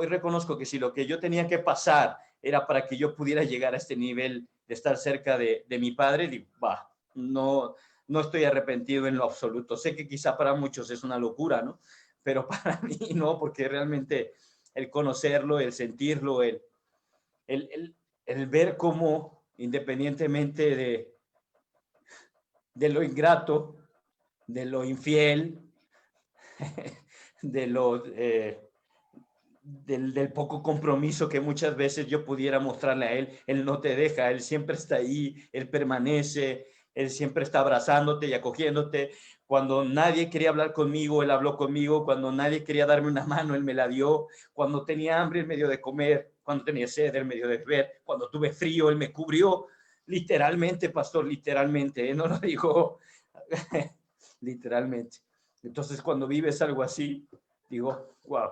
S2: reconozco que si lo que yo tenía que pasar era para que yo pudiera llegar a este nivel de estar cerca de mi padre, digo, no estoy arrepentido en lo absoluto. Sé que quizá para muchos es una locura, ¿no? Pero para mí no, porque realmente el conocerlo, el sentirlo, el, el, el ver cómo, independientemente de lo ingrato, de lo infiel, de lo, del poco compromiso que muchas veces yo pudiera mostrarle a él, él no te deja, él siempre está ahí, él permanece, él siempre está abrazándote y acogiéndote. Cuando nadie quería hablar conmigo, él habló conmigo. Cuando nadie quería darme una mano, él me la dio. Cuando tenía hambre, él me dio de comer. Cuando tenía sed, él me dio de beber. Cuando tuve frío, él me cubrió. Literalmente, pastor, literalmente, no lo digo literalmente. Entonces, cuando vives algo así, digo, wow.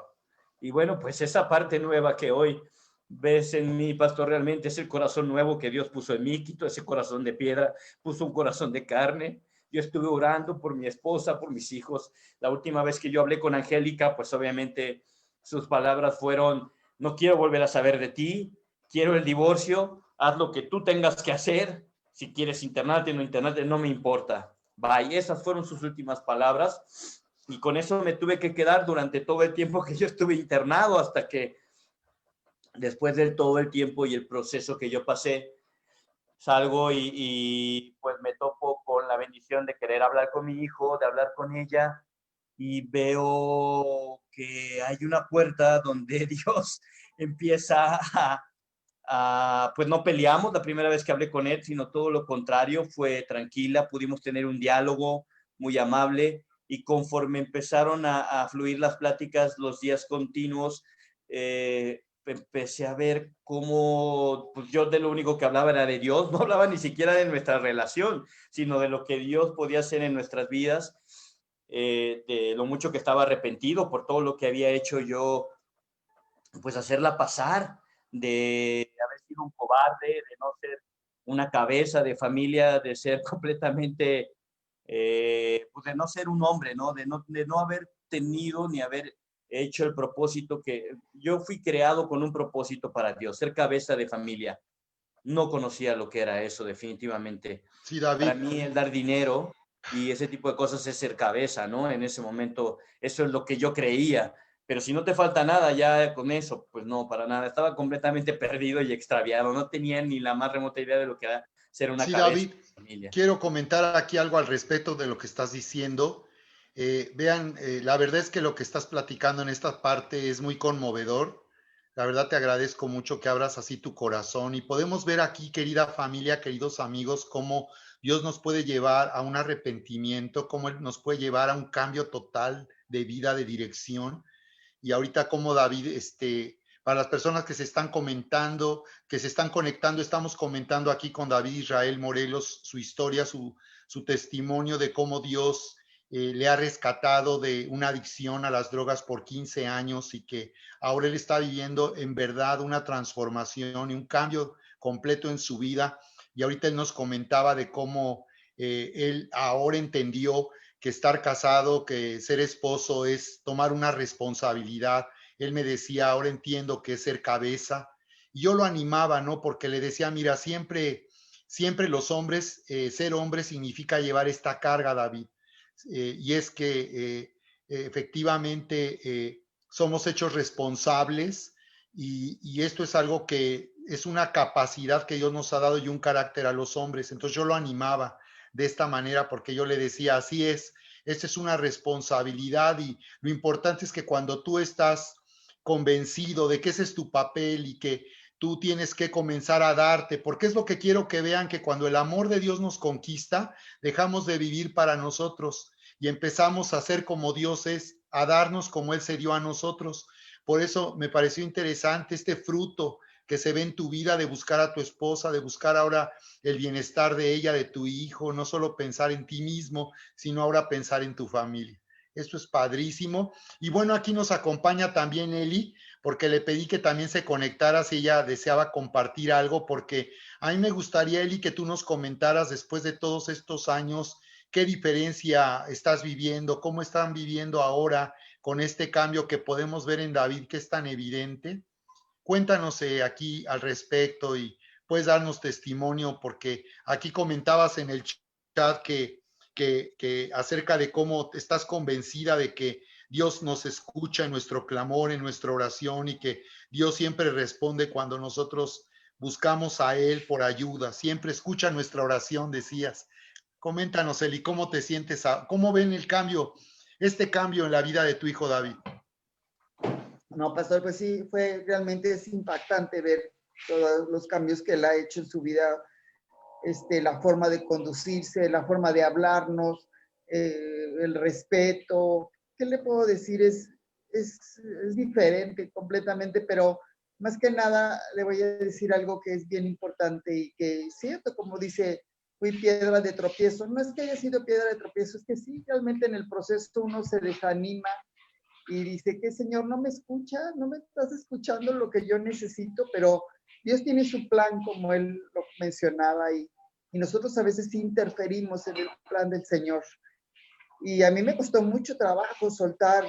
S2: Y bueno, pues esa parte nueva que hoy ves en mí, pastor, realmente es el corazón nuevo que Dios puso en mí, quitó ese corazón de piedra, puso un corazón de carne. Yo estuve orando por mi esposa, por mis hijos. La última vez que yo hablé con Angélica, pues obviamente sus palabras fueron, no quiero volver a saber de ti, quiero el divorcio, haz lo que tú tengas que hacer, si quieres internarte o no internarte, no me importa. Bye. Esas fueron sus últimas palabras. Y con eso me tuve que quedar durante todo el tiempo que yo estuve internado, hasta que después de todo el tiempo y el proceso que yo pasé, salgo y pues me topo con la bendición de querer hablar con mi hijo, de hablar con ella, y veo que hay una puerta donde Dios empieza pues no peleamos la primera vez que hablé con él, sino todo lo contrario, fue tranquila, pudimos tener un diálogo muy amable, y conforme empezaron a fluir las pláticas, los días continuos, empecé a ver cómo pues yo de lo único que hablaba era de Dios, no hablaba ni siquiera de nuestra relación, sino de lo que Dios podía hacer en nuestras vidas, de lo mucho que estaba arrepentido por todo lo que había hecho yo, pues hacerla pasar, de haber sido un cobarde, de no ser una cabeza de familia, de ser completamente, pues de no ser un hombre, ¿no? De no haber tenido ni haber hecho el propósito que yo fui creado con un propósito para Dios, ser cabeza de familia. No conocía lo que era eso, definitivamente.
S1: Sí,
S2: Para
S1: David.
S2: mí el dar dinero y ese tipo de cosas es ser cabeza, ¿no? En ese momento eso es lo que yo creía, pero si no te falta nada ya con eso, pues no, para nada. Estaba completamente perdido y extraviado, no tenía ni la más remota idea de lo que era ser una
S1: Sí,
S2: cabeza
S1: David,
S2: de familia.
S1: quiero comentar aquí algo al respecto de lo que estás diciendo. Vean, la verdad es que lo que estás platicando en esta parte es muy conmovedor. La verdad te agradezco mucho que abras así tu corazón y podemos ver aquí, querida familia, queridos amigos, cómo Dios nos puede llevar a un arrepentimiento, cómo Él nos puede llevar a un cambio total de vida, de dirección. Y ahorita como David, para las personas que se están comentando, que se están conectando, estamos comentando aquí con David Israel Morelos su historia, su testimonio de cómo Dios le ha rescatado de una adicción a las drogas por 15 años y que ahora él está viviendo en verdad una transformación y un cambio completo en su vida. Y ahorita él nos comentaba de cómo él ahora entendió que estar casado, que ser esposo es tomar una responsabilidad. Él me decía, ahora entiendo que es ser cabeza. Y yo lo animaba, ¿no? Porque le decía, mira, siempre los hombres, ser hombre significa llevar esta carga, David. Y es que efectivamente somos hechos responsables y esto es algo que es una capacidad que Dios nos ha dado y un carácter a los hombres. Entonces yo lo animaba de esta manera porque yo le decía, así es, esta es una responsabilidad y lo importante es que cuando tú estás convencido de que ese es tu papel y que tú tienes que comenzar a darte, porque es lo que quiero que vean, que cuando el amor de Dios nos conquista, dejamos de vivir para nosotros y empezamos a ser como Dios es, a darnos como Él se dio a nosotros. Por eso me pareció interesante este fruto que se ve en tu vida de buscar a tu esposa, de buscar ahora el bienestar de ella, de tu hijo, no solo pensar en ti mismo, sino ahora pensar en tu familia. Esto es padrísimo. Y bueno, aquí nos acompaña también Eli, porque le pedí que también se conectara si ella deseaba compartir algo, porque a mí me gustaría, Eli, que tú nos comentaras después de todos estos años, qué diferencia estás viviendo, cómo están viviendo ahora con este cambio que podemos ver en David, que es tan evidente. Cuéntanos aquí al respecto y puedes darnos testimonio, porque aquí comentabas en el chat que acerca de cómo estás convencida de que Dios nos escucha en nuestro clamor, en nuestra oración y que Dios siempre responde cuando nosotros buscamos a Él por ayuda. Siempre escucha nuestra oración, decías. Coméntanos, Eli, ¿cómo te sientes? ¿Cómo ven el cambio, este cambio en la vida de tu hijo David?
S3: No, pastor, pues sí, realmente es impactante ver todos los cambios que él ha hecho en su vida, la forma de conducirse, la forma de hablarnos, el respeto. ¿Qué le puedo decir? Es diferente completamente, pero más que nada le voy a decir algo que es bien importante y que es cierto, como dice, fui piedra de tropiezo. No es que haya sido piedra de tropiezo, es que sí, realmente en el proceso uno se desanima y dice que Señor no me escucha, no me estás escuchando lo que yo necesito, pero Dios tiene su plan, como él lo mencionaba, y nosotros a veces interferimos en el plan del Señor. Y a mí me costó mucho trabajo soltar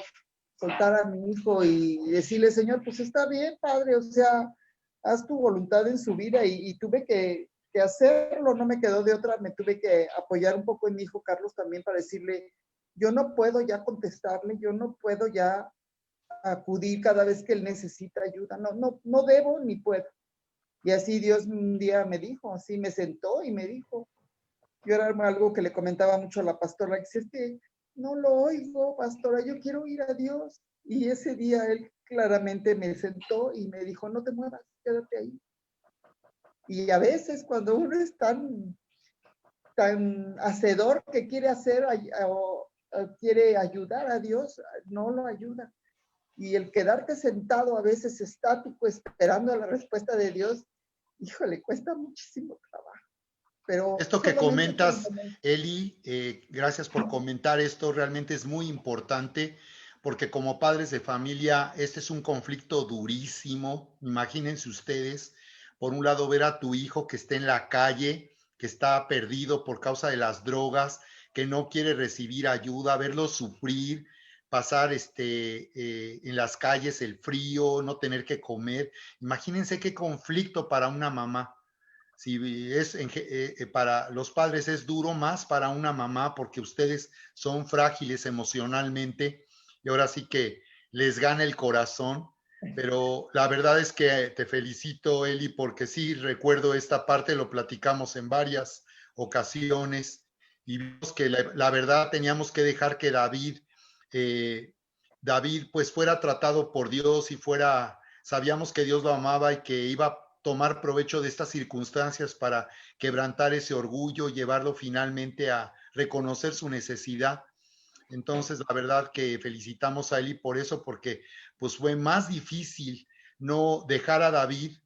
S3: a mi hijo y decirle, Señor, pues está bien, Padre, o sea, haz tu voluntad en su vida, y tuve que hacerlo, no me quedó de otra, me tuve que apoyar un poco en mi hijo Carlos también para decirle, yo no puedo ya contestarle, yo no puedo ya acudir cada vez que él necesita ayuda, no debo ni puedo. Y así Dios un día me dijo, así me sentó y me dijo, yo era algo que le comentaba mucho a la pastora, que es que no lo oigo, pastora, yo quiero ir a Dios. Y ese día él claramente me sentó y me dijo, no te muevas, quédate ahí. Y a veces cuando uno es tan hacedor que quiere hacer o quiere ayudar a Dios, no lo ayuda. Y el quedarte sentado a veces estático esperando la respuesta de Dios, híjole, cuesta muchísimo trabajo. Pero
S1: esto que comentas, Eli, gracias por comentar esto, realmente es muy importante porque como padres de familia, este es un conflicto durísimo. Imagínense ustedes, por un lado, ver a tu hijo que está en la calle, que está perdido por causa de las drogas, que no quiere recibir ayuda, verlo sufrir, pasar en las calles el frío, no tener que comer. Imagínense qué conflicto para una mamá. Si es para los padres es duro, más para una mamá porque ustedes son frágiles emocionalmente y ahora sí que les gana el corazón. Pero la verdad es que te felicito, Eli, porque sí recuerdo esta parte, lo platicamos en varias ocasiones y vimos que la verdad teníamos que dejar que David pues fuera tratado por Dios y sabíamos que Dios lo amaba y que iba a tomar provecho de estas circunstancias para quebrantar ese orgullo, llevarlo finalmente a reconocer su necesidad. Entonces, la verdad que felicitamos a Eli por eso, porque pues fue más difícil no dejar a David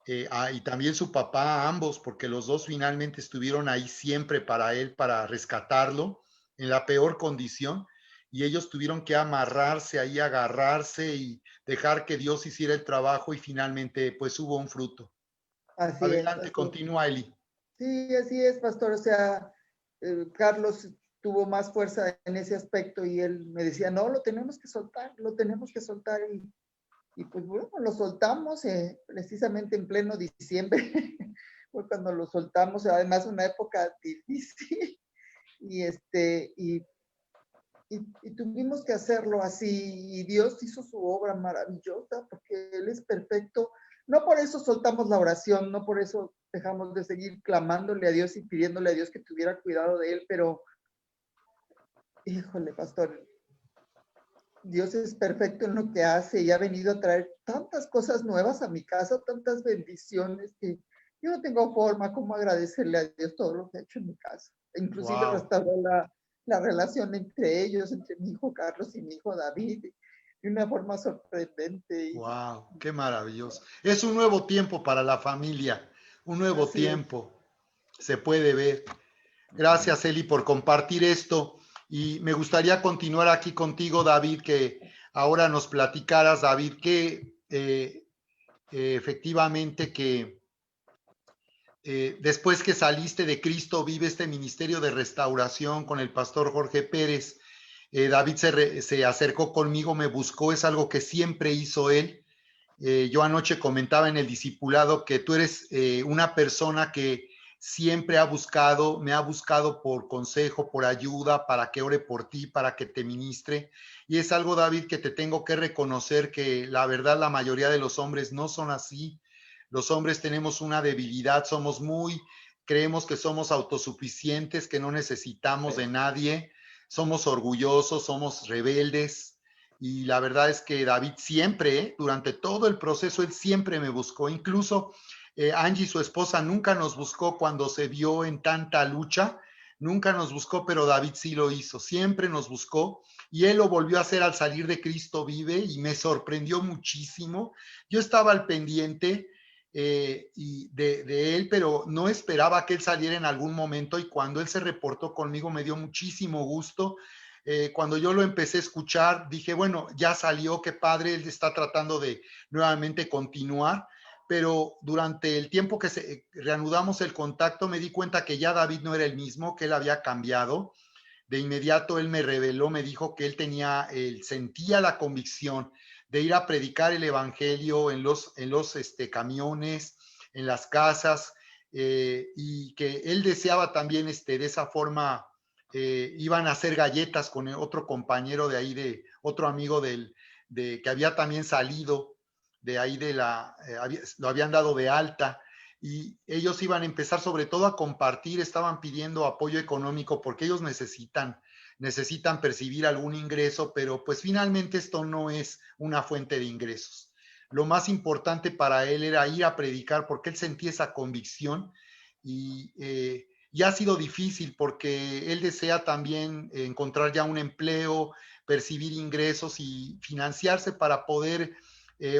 S1: y también su papá, a ambos, porque los dos finalmente estuvieron ahí siempre para él, para rescatarlo. en la peor condición, y ellos tuvieron que amarrarse ahí, agarrarse y dejar que Dios hiciera el trabajo y finalmente pues hubo un fruto.
S3: Así es,
S1: Adelante,
S3: así es.
S1: continúa, Eli.
S3: Sí, así es, pastor. O sea, Carlos tuvo más fuerza en ese aspecto y él me decía, no, lo tenemos que soltar, lo tenemos que soltar. Y pues bueno, lo soltamos precisamente en pleno diciembre. Fue cuando lo soltamos, además una época difícil. Y, y tuvimos que hacerlo así. Y Dios hizo su obra maravillosa porque Él es perfecto. No por eso soltamos la oración, no por eso dejamos de seguir clamándole a Dios y pidiéndole a Dios que tuviera cuidado de Él, pero, híjole, pastor, Dios es perfecto en lo que hace y ha venido a traer tantas cosas nuevas a mi casa, tantas bendiciones que yo no tengo forma como agradecerle a Dios todo lo que ha hecho en mi casa. Inclusive
S1: Wow.
S3: restauró la relación entre ellos, entre mi hijo Carlos y mi hijo David, de una forma sorprendente.
S1: Wow, qué maravilloso. Es un nuevo tiempo para la familia, un nuevo
S3: Así es.
S1: tiempo, se puede ver. Gracias, Eli, por compartir esto. Y me gustaría continuar aquí contigo, David, que ahora nos platicaras, David, que efectivamente que después que saliste de Cristo, vive este ministerio de restauración con el pastor Jorge Pérez. David se acercó conmigo, me buscó, es algo que siempre hizo él. Yo anoche comentaba en el discipulado que tú eres una persona que siempre me ha buscado por consejo, por ayuda, para que ore por ti, para que te ministre. Y es algo, David, que te tengo que reconocer que la verdad la mayoría de los hombres no son así. Los hombres tenemos una debilidad, creemos que somos autosuficientes, que no necesitamos de nadie, somos orgullosos, somos rebeldes. Y la verdad es que David siempre, durante todo el proceso, él siempre me buscó. Incluso Angie, su esposa, nunca nos buscó cuando se vio en tanta lucha. Nunca nos buscó, pero David sí lo hizo. Siempre nos buscó. Y él lo volvió a hacer al salir de Cristo Vive y me sorprendió muchísimo. Yo estaba al pendiente de él, pero no esperaba que él saliera en algún momento. Y cuando él se reportó conmigo, me dio muchísimo gusto. Cuando yo lo empecé a escuchar, dije, bueno, ya salió, qué padre, él está tratando de nuevamente continuar, pero durante el tiempo que reanudamos el contacto me di cuenta que ya David no era el mismo, que él había cambiado. De inmediato él me reveló, me dijo que él sentía la convicción de ir a predicar el evangelio en los camiones, en las casas, y que él deseaba también de esa forma iban a hacer galletas con otro compañero de ahí, otro amigo que había también salido de ahí lo habían dado de alta y ellos iban a empezar sobre todo a compartir, estaban pidiendo apoyo económico porque ellos necesitan percibir algún ingreso, pero pues finalmente esto no es una fuente de ingresos. Lo más importante para él era ir a predicar porque él sentía esa convicción y ha sido difícil porque él desea también encontrar ya un empleo, percibir ingresos y financiarse para poder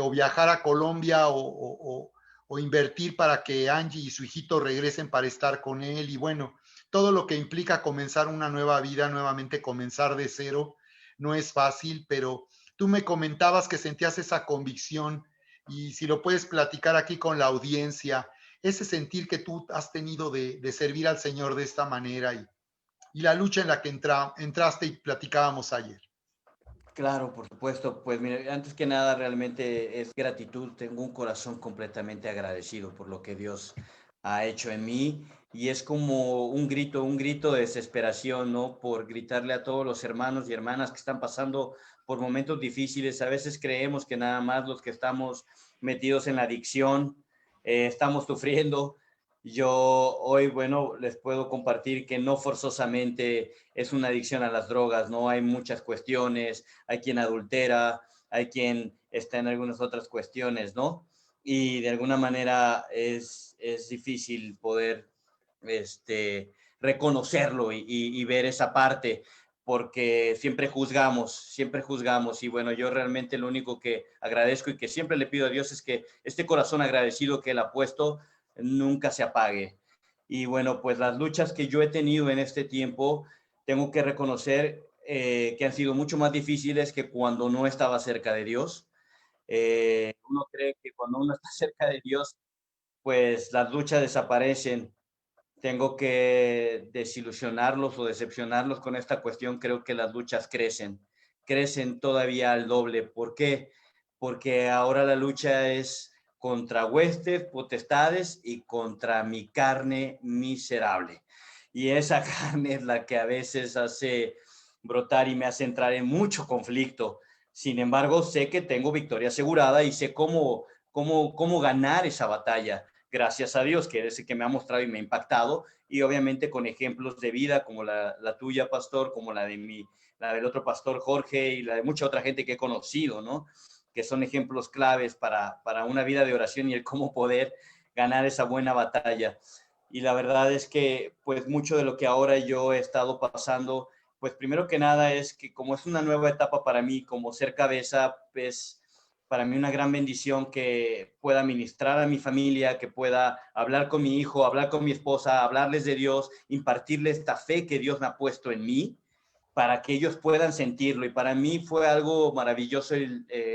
S1: o viajar a Colombia o invertir para que Angie y su hijito regresen para estar con él. Y bueno, todo lo que implica comenzar una nueva vida, nuevamente comenzar de cero, no es fácil, pero tú me comentabas que sentías esa convicción y si lo puedes platicar aquí con la audiencia, ese sentir que tú has tenido de servir al Señor de esta manera y la lucha en la que entraste y platicábamos ayer.
S2: Claro, por supuesto. Pues mira, antes que nada realmente es gratitud. Tengo un corazón completamente agradecido por lo que Dios ha hecho en mí y es como un grito de desesperación, ¿no? Por gritarle a todos los hermanos y hermanas que están pasando por momentos difíciles. A veces creemos que nada más los que estamos metidos en la adicción estamos sufriendo. Yo hoy, bueno, les puedo compartir que no forzosamente es una adicción a las drogas, ¿no? Hay muchas cuestiones, hay quien adultera, hay quien está en algunas otras cuestiones, ¿no? Y de alguna manera es difícil poder reconocerlo y ver esa parte, porque siempre juzgamos, y bueno, yo realmente lo único que agradezco y que siempre le pido a Dios es que este corazón agradecido que Él ha puesto nunca se apague. Y bueno, pues las luchas que yo he tenido en este tiempo, tengo que reconocer que han sido mucho más difíciles que cuando no estaba cerca de Dios. Uno cree que cuando uno está cerca de Dios, pues las luchas desaparecen. Tengo que desilusionarlos o decepcionarlos con esta cuestión. Creo que las luchas crecen todavía al doble. ¿Por qué? Porque ahora la lucha es contra huestes, potestades y contra mi carne miserable. Y esa carne es la que a veces hace brotar y me hace entrar en mucho conflicto. Sin embargo, sé que tengo victoria asegurada y sé cómo ganar esa batalla. Gracias a Dios, que es el que me ha mostrado y me ha impactado, y obviamente con ejemplos de vida como la tuya, pastor, como la del otro pastor Jorge y la de mucha otra gente que he conocido, ¿no? Que son ejemplos claves para una vida de oración y el cómo poder ganar esa buena batalla. Y la verdad es que, pues, mucho de lo que ahora yo he estado pasando, pues, primero que nada es que como es una nueva etapa para mí, como ser cabeza, pues, para mí una gran bendición que pueda ministrar a mi familia, que pueda hablar con mi hijo, hablar con mi esposa, hablarles de Dios, impartirles esta fe que Dios me ha puesto en mí, para que ellos puedan sentirlo. Y para mí fue algo maravilloso.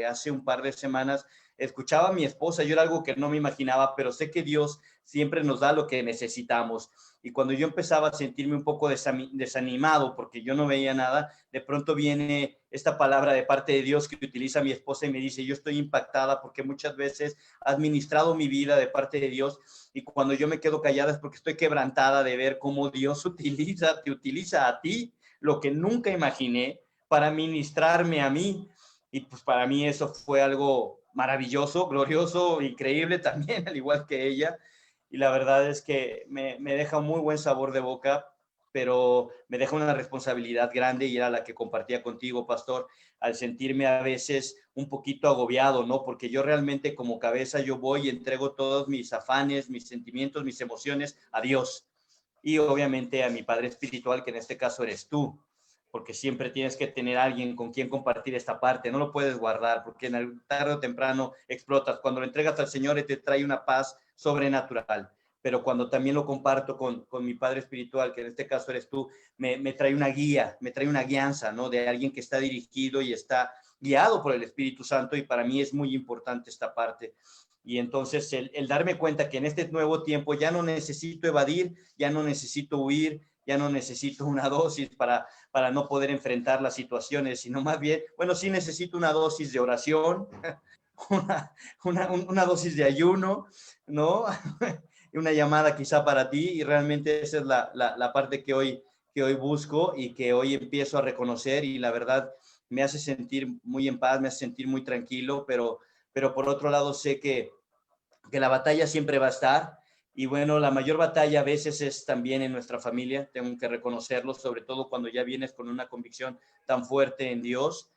S2: Hace un par de semanas escuchaba a mi esposa, yo era algo que no me imaginaba, pero sé que Dios siempre nos da lo que necesitamos. Y cuando yo empezaba a sentirme un poco desanimado porque yo no veía nada, de pronto viene esta palabra de parte de Dios que utiliza mi esposa y me dice, yo estoy impactada porque muchas veces has ministrado mi vida de parte de Dios, y cuando yo me quedo callada es porque estoy quebrantada de ver cómo Dios te utiliza a ti, lo que nunca imaginé, para ministrarme a mí. Y pues para mí eso fue algo maravilloso, glorioso, increíble también, al igual que ella. Y la verdad es que me deja un muy buen sabor de boca, pero me deja una responsabilidad grande, y era la que compartía contigo, pastor, al sentirme a veces un poquito agobiado, ¿no? Porque yo realmente como cabeza yo voy y entrego todos mis afanes, mis sentimientos, mis emociones a Dios, y obviamente a mi padre espiritual, que en este caso eres tú, porque siempre tienes que tener a alguien con quien compartir esta parte, no lo puedes guardar, porque en el tarde o temprano explotas. Cuando lo entregas al Señor, te trae una paz sobrenatural, pero cuando también lo comparto con mi padre espiritual, que en este caso eres tú, me trae una guía, me trae una guianza, ¿no? De alguien que está dirigido y está guiado por el Espíritu Santo, y para mí es muy importante esta parte. Y entonces el darme cuenta que en este nuevo tiempo ya no necesito evadir, ya no necesito huir, ya no necesito una dosis para no poder enfrentar las situaciones, sino más bien, bueno, sí necesito una dosis de oración, una dosis de ayuno, ¿no? Una llamada quizá para ti, y realmente esa es la parte que hoy busco y que hoy empiezo a reconocer, y la verdad me hace sentir muy en paz, me hace sentir muy tranquilo, pero por otro lado sé que la batalla siempre va a estar. Y bueno, la mayor batalla a veces es también en nuestra familia, tengo que reconocerlo, sobre todo cuando ya vienes con una convicción tan fuerte en Dios.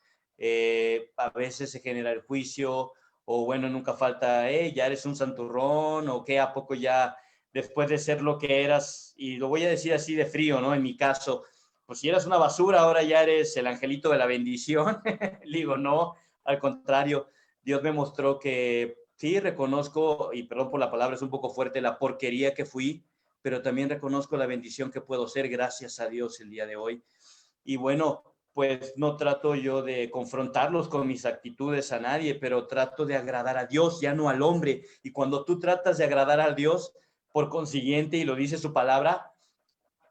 S2: A veces se genera el juicio, o bueno, nunca falta, ya eres un santurrón, o que a poco ya, después de ser lo que eras, y lo voy a decir así de frío, ¿no? En mi caso, pues si eras una basura, ahora ya eres el angelito de la bendición. Digo, no, al contrario, Dios me mostró que sí, reconozco, y perdón por la palabra, es un poco fuerte, la porquería que fui, pero también reconozco la bendición que puedo ser, gracias a Dios, el día de hoy. Y bueno, pues no trato yo de confrontarlos con mis actitudes a nadie, pero trato de agradar a Dios, ya no al hombre. Y cuando tú tratas de agradar a Dios, por consiguiente, y lo dice su palabra,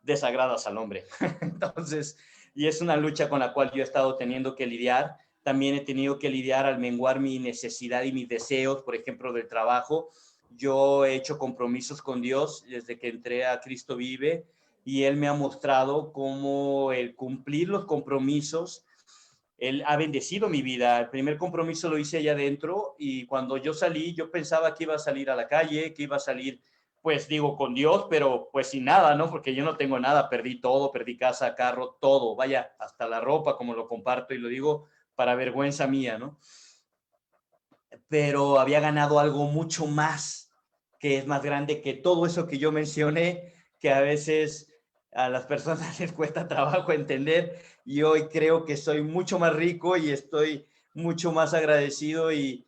S2: desagradas al hombre. Entonces, y es una lucha con la cual yo he estado teniendo que lidiar. También he tenido que lidiar al menguar mi necesidad y mis deseos, por ejemplo, del trabajo. Yo he hecho compromisos con Dios desde que entré a Cristo Vive, y Él me ha mostrado cómo el cumplir los compromisos, Él ha bendecido mi vida. El primer compromiso lo hice allá adentro, y cuando yo salí, yo pensaba que iba a salir a la calle, que iba a salir, pues digo, con Dios, pero pues sin nada, ¿no? Porque yo no tengo nada, perdí todo, perdí casa, carro, todo, vaya, hasta la ropa, como lo comparto y lo digo para vergüenza mía, ¿no? Pero había ganado algo mucho más, que es más grande que todo eso que yo mencioné, que a veces a las personas les cuesta trabajo entender, y hoy creo que soy mucho más rico y estoy mucho más agradecido, y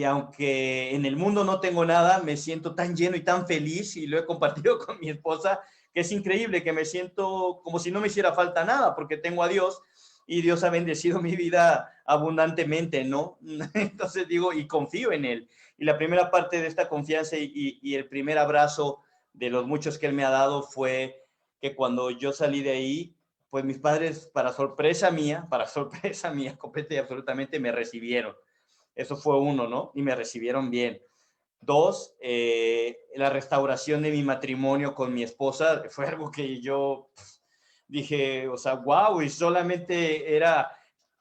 S2: aunque en el mundo no tengo nada, me siento tan lleno y tan feliz, y lo he compartido con mi esposa, que es increíble, que me siento como si no me hiciera falta nada, porque tengo a Dios y Dios ha bendecido mi vida abundantemente, ¿no? Entonces digo, y confío en Él. Y la primera parte de esta confianza y el primer abrazo de los muchos que Él me ha dado fue que cuando yo salí de ahí, pues mis padres, para sorpresa mía, completa y absolutamente, me recibieron. Eso fue uno, ¿no? Y me recibieron bien. Dos, la restauración de mi matrimonio con mi esposa fue algo que yo dije, o sea, wow, y solamente era,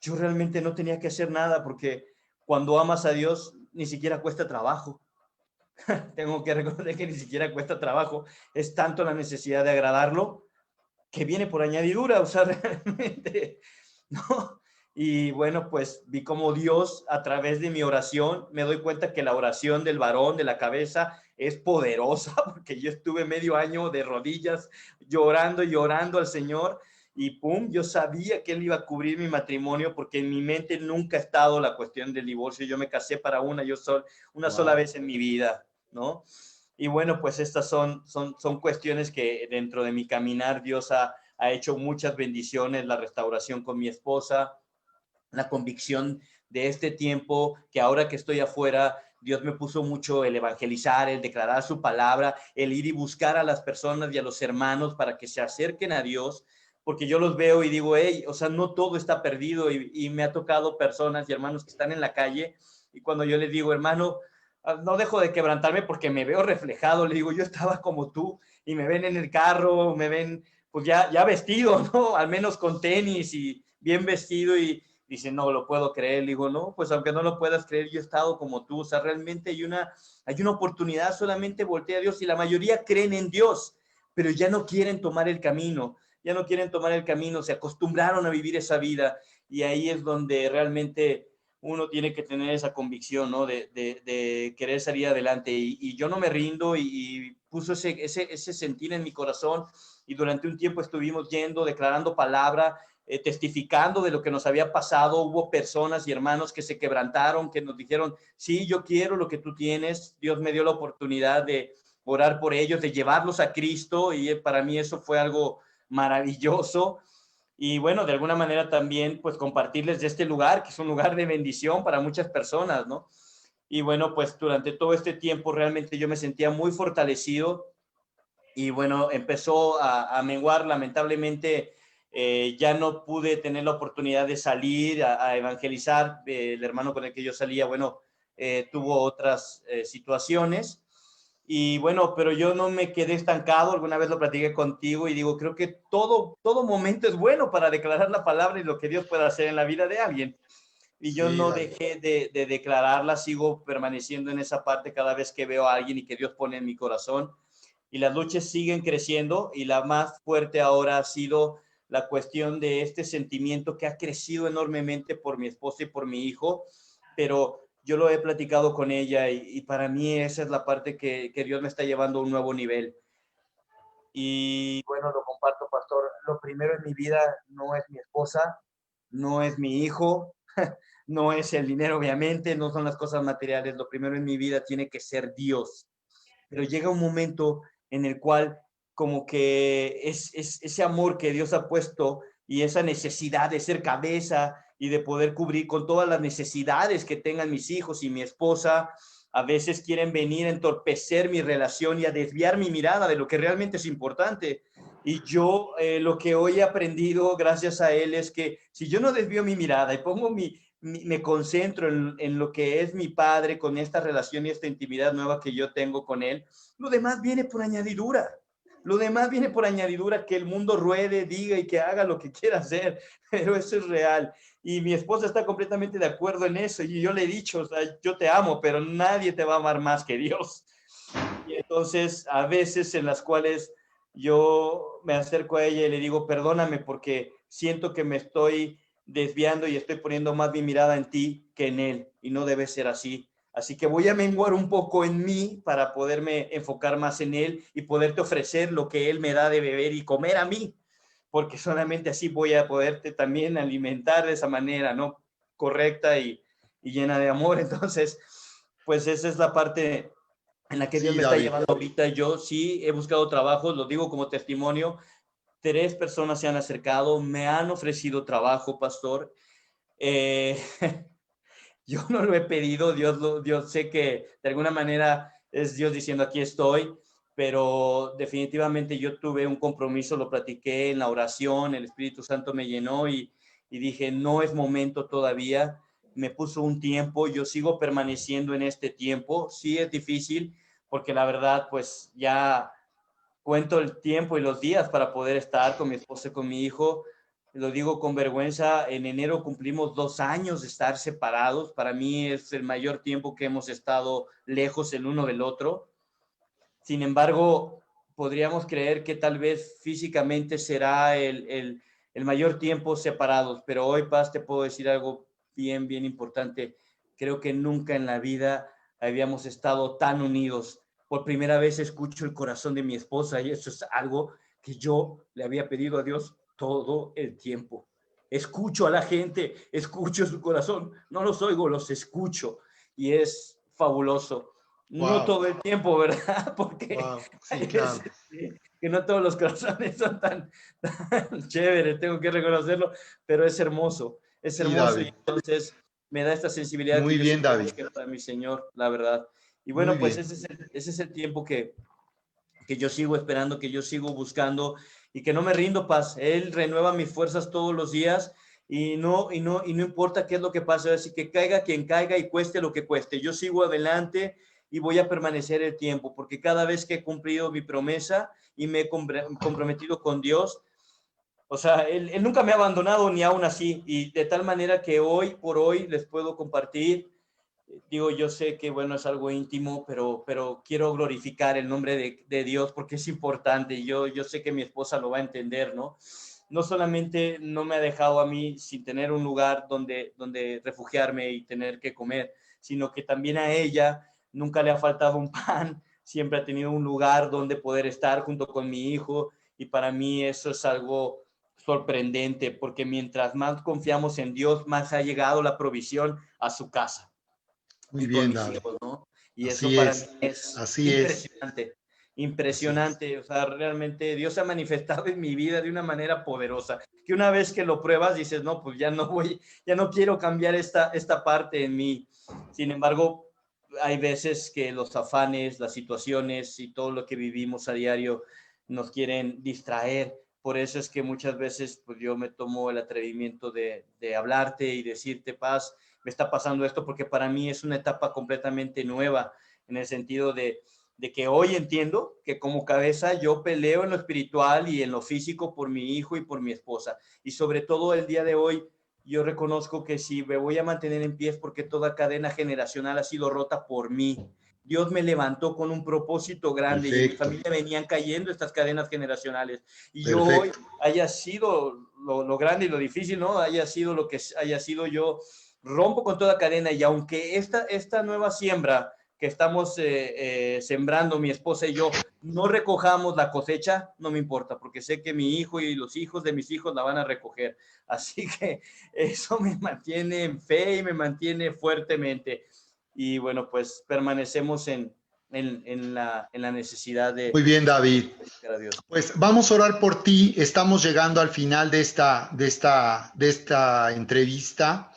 S2: yo realmente no tenía que hacer nada porque cuando amas a Dios ni siquiera cuesta trabajo. Tengo que reconocer que ni siquiera cuesta trabajo. Es tanto la necesidad de agradarlo que viene por añadidura, o sea, realmente, ¿no? Y bueno, pues vi como Dios a través de mi oración, me doy cuenta que la oración del varón, de la cabeza, es poderosa, porque yo estuve medio año de rodillas llorando y llorando al Señor y pum, yo sabía que Él iba a cubrir mi matrimonio porque en mi mente nunca ha estado la cuestión del divorcio. Yo me casé para una sola vez en mi vida, ¿no? Y bueno, pues estas son cuestiones que dentro de mi caminar Dios ha hecho muchas bendiciones, la restauración con mi esposa, la convicción de este tiempo, que ahora que estoy afuera, Dios me puso mucho el evangelizar, el declarar su palabra, el ir y buscar a las personas y a los hermanos para que se acerquen a Dios, porque yo los veo y digo, hey, o sea, no todo está perdido y me ha tocado personas y hermanos que están en la calle y cuando yo les digo, hermano, no dejo de quebrantarme porque me veo reflejado, le digo, yo estaba como tú y me ven en el carro, me ven pues ya vestido, ¿no? Al menos con tenis y bien vestido y dice, no lo puedo creer. Le digo, no, pues aunque no lo puedas creer, yo he estado como tú. O sea, realmente hay una oportunidad, solamente voltea a Dios y la mayoría creen en Dios, pero ya no quieren tomar el camino, se acostumbraron a vivir esa vida y ahí es donde realmente uno tiene que tener esa convicción, ¿no? De querer salir adelante y yo no me rindo y puso ese sentir en mi corazón y durante un tiempo estuvimos yendo, declarando palabra, testificando de lo que nos había pasado. Hubo personas y hermanos que se quebrantaron, que nos dijeron, sí, yo quiero lo que tú tienes. Dios me dio la oportunidad de orar por ellos, de llevarlos a Cristo y para mí eso fue algo maravilloso. Y bueno, de alguna manera también pues compartirles de este lugar, que es un lugar de bendición para muchas personas, ¿no? Y bueno, pues durante todo este tiempo realmente yo me sentía muy fortalecido y bueno, empezó a menguar lamentablemente. Ya no pude tener la oportunidad de salir a evangelizar. El hermano con el que yo salía, bueno, tuvo otras situaciones. Y bueno, pero yo no me quedé estancado. Alguna vez lo platiqué contigo y digo, creo que todo momento es bueno para declarar la palabra y lo que Dios puede hacer en la vida de alguien. Y yo
S1: Sí,
S2: no
S1: David.
S2: dejé de declararla, sigo permaneciendo en esa parte cada vez que veo a alguien y que Dios pone en mi corazón. Y las luchas siguen creciendo y la más fuerte ahora ha sido la cuestión de este sentimiento que ha crecido enormemente por mi esposa y por mi hijo, pero yo lo he platicado con ella y para mí esa es la parte que Dios me está llevando a un nuevo nivel. Y bueno, lo comparto, pastor. Lo primero en mi vida no es mi esposa, no es mi hijo, no es el dinero, obviamente, no son las cosas materiales. Lo primero en mi vida tiene que ser Dios. Pero llega un momento en el cual como que es ese amor que Dios ha puesto y esa necesidad de ser cabeza y de poder cubrir con todas las necesidades que tengan mis hijos y mi esposa, a veces quieren venir a entorpecer mi relación y a desviar mi mirada de lo que realmente es importante. Y yo lo que hoy he aprendido gracias a él es que si yo no desvío mi mirada y pongo me concentro en lo que es mi padre con esta relación y esta intimidad nueva que yo tengo con él, lo demás viene por añadidura. Lo demás viene por añadidura, que el mundo ruede, diga y que haga lo que quiera hacer, pero eso es real. Y mi esposa está completamente de acuerdo en eso. Y yo le he dicho, o sea, yo te amo, pero nadie te va a amar más que Dios. Y entonces, a veces en las cuales yo me acerco a ella y le digo, perdóname porque siento que me estoy desviando y estoy poniendo más mi mirada en ti que en él. Y no debe ser así. Así que voy a menguar un poco en mí para poderme enfocar más en él y poderte ofrecer lo que él me da de beber y comer a mí, porque solamente así voy a poderte también alimentar de esa manera, ¿no? Correcta y llena de amor. Entonces, pues esa es la parte en la que Dios
S1: Sí,
S2: me está
S1: David.
S2: llevando ahorita. Yo sí he buscado trabajo, lo digo como testimonio. 3 personas se han acercado, me han ofrecido trabajo, pastor. Eh, yo no lo he pedido, Dios sé que de alguna manera es Dios diciendo aquí estoy, pero definitivamente yo tuve un compromiso, lo platiqué en la oración, el Espíritu Santo me llenó y dije, no es momento todavía, me puso un tiempo, yo sigo permaneciendo en este tiempo, sí es difícil, porque la verdad pues ya cuento el tiempo y los días para poder estar con mi esposa y con mi hijo. Lo digo con vergüenza, en enero cumplimos 2 años de estar separados. Para mí es el mayor tiempo que hemos estado lejos el uno del otro. Sin embargo, podríamos creer que tal vez físicamente será el mayor tiempo separados, pero hoy, Paz, te puedo decir algo bien importante. Creo que nunca en la vida habíamos estado tan unidos. Por primera vez escucho el corazón de mi esposa y eso es algo que yo le había pedido a Dios todo el tiempo. Escucho a la gente, escucho su corazón, no los oigo, los escucho y es fabuloso. No
S1: Wow,
S2: todo el tiempo, ¿verdad? Porque
S1: wow, sí,
S2: hay
S1: claro.
S2: veces que no todos los corazones son tan chéveres, tengo que reconocerlo, pero es
S1: Sí,
S2: hermoso y
S1: David.
S2: entonces me da esta sensibilidad que
S1: Muy
S2: yo sé
S1: bien,
S2: que
S1: David.
S2: busqué para mi Señor, la verdad. Y
S1: Muy
S2: bueno, pues
S1: bien.
S2: ese es el tiempo que yo sigo esperando, que yo sigo buscando y que no me rindo, Paz. Él renueva mis fuerzas todos los días y no importa qué es lo que pase, así que caiga quien caiga y cueste lo que cueste. Yo sigo adelante y voy a permanecer el tiempo, porque cada vez que he cumplido mi promesa y me he comprometido con Dios, o sea, él nunca me ha abandonado ni aún así, y de tal manera que hoy por hoy les puedo compartir. Digo, yo sé que, bueno, es algo íntimo, pero quiero glorificar el nombre de Dios porque es importante y yo sé que mi esposa lo va a entender, ¿no? No solamente no me ha dejado a mí sin tener un lugar donde refugiarme y tener que comer, sino que también a ella nunca le ha faltado un pan, siempre ha tenido un lugar donde poder estar junto con mi hijo y para mí eso es algo sorprendente porque mientras más confiamos en Dios, más ha llegado la provisión a su casa
S1: Muy
S2: y con
S1: bien,
S2: mis
S1: David.
S2: hijos, ¿no? Y eso
S1: Así
S2: para mí
S1: es.
S2: es
S1: Así es.
S2: impresionante,
S1: Así es.
S2: impresionante. O sea, realmente Dios se ha manifestado en mi vida de una manera poderosa, que una vez que lo pruebas dices, no, pues ya no quiero cambiar esta parte en mí. Sin embargo, hay veces que los afanes, las situaciones y todo lo que vivimos a diario nos quieren distraer. Por eso es que muchas veces pues yo me tomo el atrevimiento de hablarte y decirte, Paz, me está pasando esto porque para mí es una etapa completamente nueva en el sentido de que hoy entiendo que como cabeza yo peleo en lo espiritual y en lo físico por mi hijo y por mi esposa. Y sobre todo el día de hoy, yo reconozco que si me voy a mantener en pie es porque toda cadena generacional ha sido rota por mí. Dios me levantó con un propósito grande y en mi
S1: Perfecto.
S2: familia venían cayendo estas cadenas generacionales. Y yo hoy
S1: Perfecto.
S2: haya sido lo grande y lo difícil, ¿no? Haya sido lo que haya sido yo, rompo con toda cadena y aunque esta nueva siembra que estamos sembrando mi esposa y yo, no recojamos la cosecha, no me importa, porque sé que mi hijo y los hijos de mis hijos la van a recoger. Así que eso me mantiene en fe y me mantiene fuertemente. Y bueno, pues permanecemos en la necesidad
S1: Muy bien, David.
S2: a Dios.
S1: Pues vamos a orar por ti. Estamos llegando al final de esta entrevista.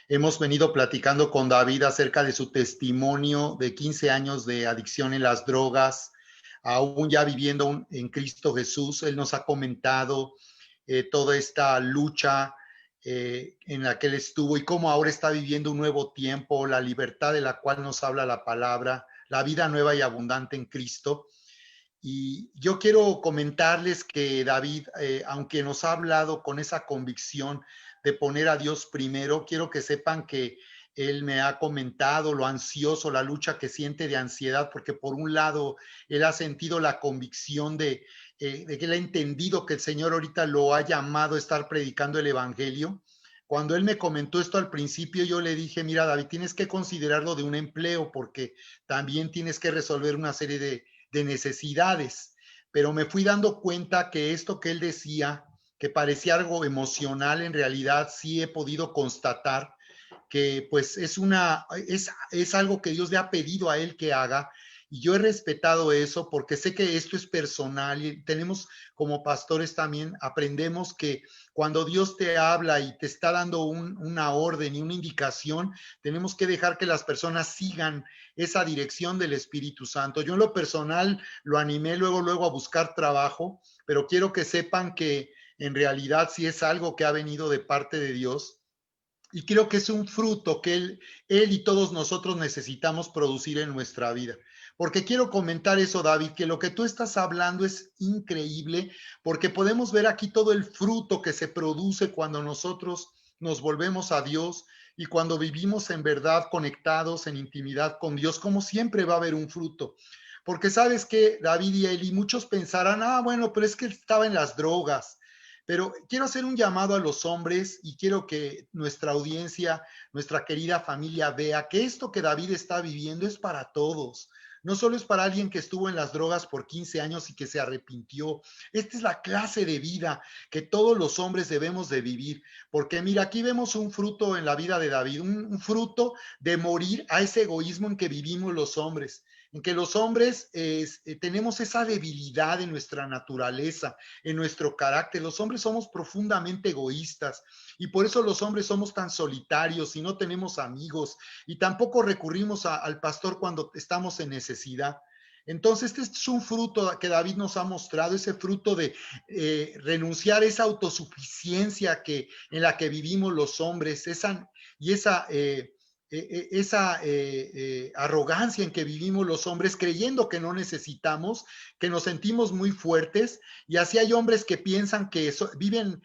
S1: Hemos venido platicando con David acerca de su testimonio de 15 años de adicción en las drogas, aún ya viviendo en Cristo Jesús. Él nos ha comentado toda esta lucha en la que él estuvo y cómo ahora está viviendo un nuevo tiempo, la libertad de la cual nos habla la palabra, la vida nueva y abundante en Cristo. Y yo quiero comentarles que David, aunque nos ha hablado con esa convicción de poner a Dios primero, quiero que sepan que él me ha comentado lo ansioso, la lucha que siente de ansiedad, porque por un lado, él ha sentido la convicción de que él ha entendido que el Señor ahorita lo ha llamado a estar predicando el Evangelio. Cuando él me comentó esto al principio, yo le dije, mira, David, tienes que considerarlo de un empleo, porque también tienes que resolver una serie de necesidades, pero me fui dando cuenta que esto que él decía, que parecía algo emocional, en realidad sí he podido constatar que pues es algo que Dios le ha pedido a él que haga Y yo he respetado eso porque sé que esto es personal y tenemos como pastores también, aprendemos que cuando Dios te habla y te está dando una orden y una indicación, tenemos que dejar que las personas sigan esa dirección del Espíritu Santo. Yo en lo personal lo animé luego a buscar trabajo, pero quiero que sepan que en realidad sí es algo que ha venido de parte de Dios. Y creo que es un fruto que él y todos nosotros necesitamos producir en nuestra vida. Porque quiero comentar eso, David, que lo que tú estás hablando es increíble, porque podemos ver aquí todo el fruto que se produce cuando nosotros nos volvemos a Dios y cuando vivimos en verdad conectados en intimidad con Dios, como siempre va a haber un fruto. Porque sabes que David y Eli, muchos pensarán, bueno, pero es que él estaba en las drogas. Pero quiero hacer un llamado a los hombres y quiero que nuestra audiencia, nuestra querida familia vea que esto que David está viviendo es para todos. No solo es para alguien que estuvo en las drogas por 15 años y que se arrepintió. Esta es la clase de vida que todos los hombres debemos de vivir. Porque mira, aquí vemos un fruto en la vida de David, un fruto de morir a ese egoísmo en que vivimos los hombres. En que los hombres tenemos esa debilidad en nuestra naturaleza, en nuestro carácter. Los hombres somos profundamente egoístas y por eso los hombres somos tan solitarios y no tenemos amigos y tampoco recurrimos al pastor cuando estamos en necesidad. Entonces, este es un fruto que David nos ha mostrado, ese fruto de renunciar a esa autosuficiencia en la que vivimos los hombres, esa arrogancia en que vivimos los hombres, creyendo que no necesitamos, que nos sentimos muy fuertes, y así hay hombres que piensan que viven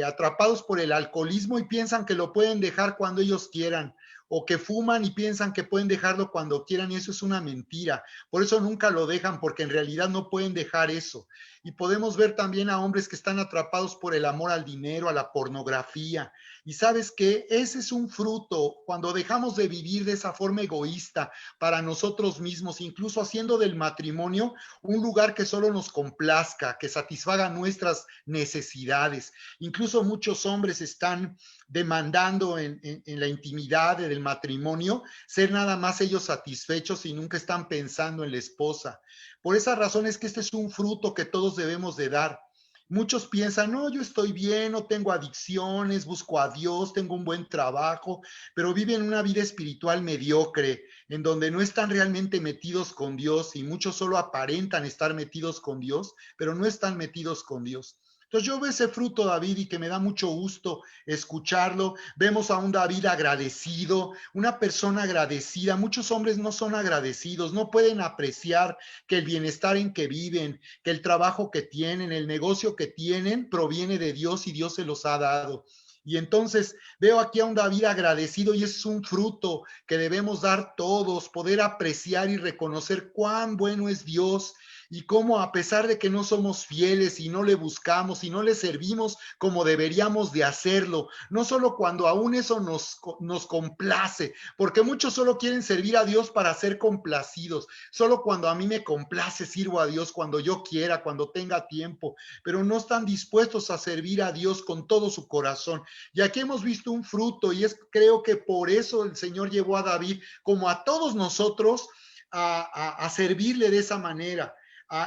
S1: atrapados por el alcoholismo y piensan que lo pueden dejar cuando ellos quieran, o que fuman y piensan que pueden dejarlo cuando quieran, y eso es una mentira. Por eso nunca lo dejan, porque en realidad no pueden dejar eso. Y podemos ver también a hombres que están atrapados por el amor al dinero, a la pornografía. Y sabes que ese es un fruto cuando dejamos de vivir de esa forma egoísta para nosotros mismos, incluso haciendo del matrimonio un lugar que solo nos complazca, que satisfaga nuestras necesidades. Incluso muchos hombres están demandando en la intimidad del matrimonio ser nada más ellos satisfechos y nunca están pensando en la esposa. Por esa razón es que este es un fruto que todos debemos de dar. Muchos piensan, no, yo estoy bien, no tengo adicciones, busco a Dios, tengo un buen trabajo, pero viven una vida espiritual mediocre, en donde no están realmente metidos con Dios y muchos solo aparentan estar metidos con Dios, pero no están metidos con Dios. Entonces yo veo ese fruto, David, y que me da mucho gusto escucharlo. Vemos a un David agradecido, una persona agradecida. Muchos hombres no son agradecidos, no pueden apreciar que el bienestar en que viven, que el trabajo que tienen, el negocio que tienen, proviene de Dios y Dios se los ha dado. Y entonces veo aquí a un David agradecido y es un fruto que debemos dar todos, poder apreciar y reconocer cuán bueno es Dios y cómo a pesar de que no somos fieles y no le buscamos y no le servimos como deberíamos de hacerlo, no solo cuando aún eso nos complace, porque muchos solo quieren servir a Dios para ser complacidos, solo cuando a mí me complace sirvo a Dios, cuando yo quiera, cuando tenga tiempo, pero no están dispuestos a servir a Dios con todo su corazón. Y aquí hemos visto un fruto y creo que por eso el Señor llevó a David, como a todos nosotros, a servirle de esa manera.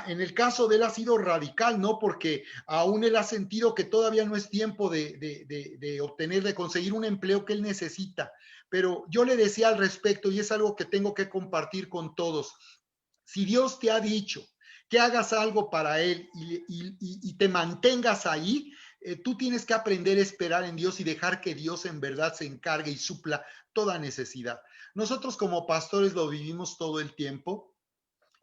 S1: En el caso de él ha sido radical, ¿no? Porque aún él ha sentido que todavía no es tiempo de conseguir un empleo que él necesita. Pero yo le decía al respecto, y es algo que tengo que compartir con todos, si Dios te ha dicho que hagas algo para él y te mantengas ahí, tú tienes que aprender a esperar en Dios y dejar que Dios en verdad se encargue y supla toda necesidad. Nosotros como pastores lo vivimos todo el tiempo.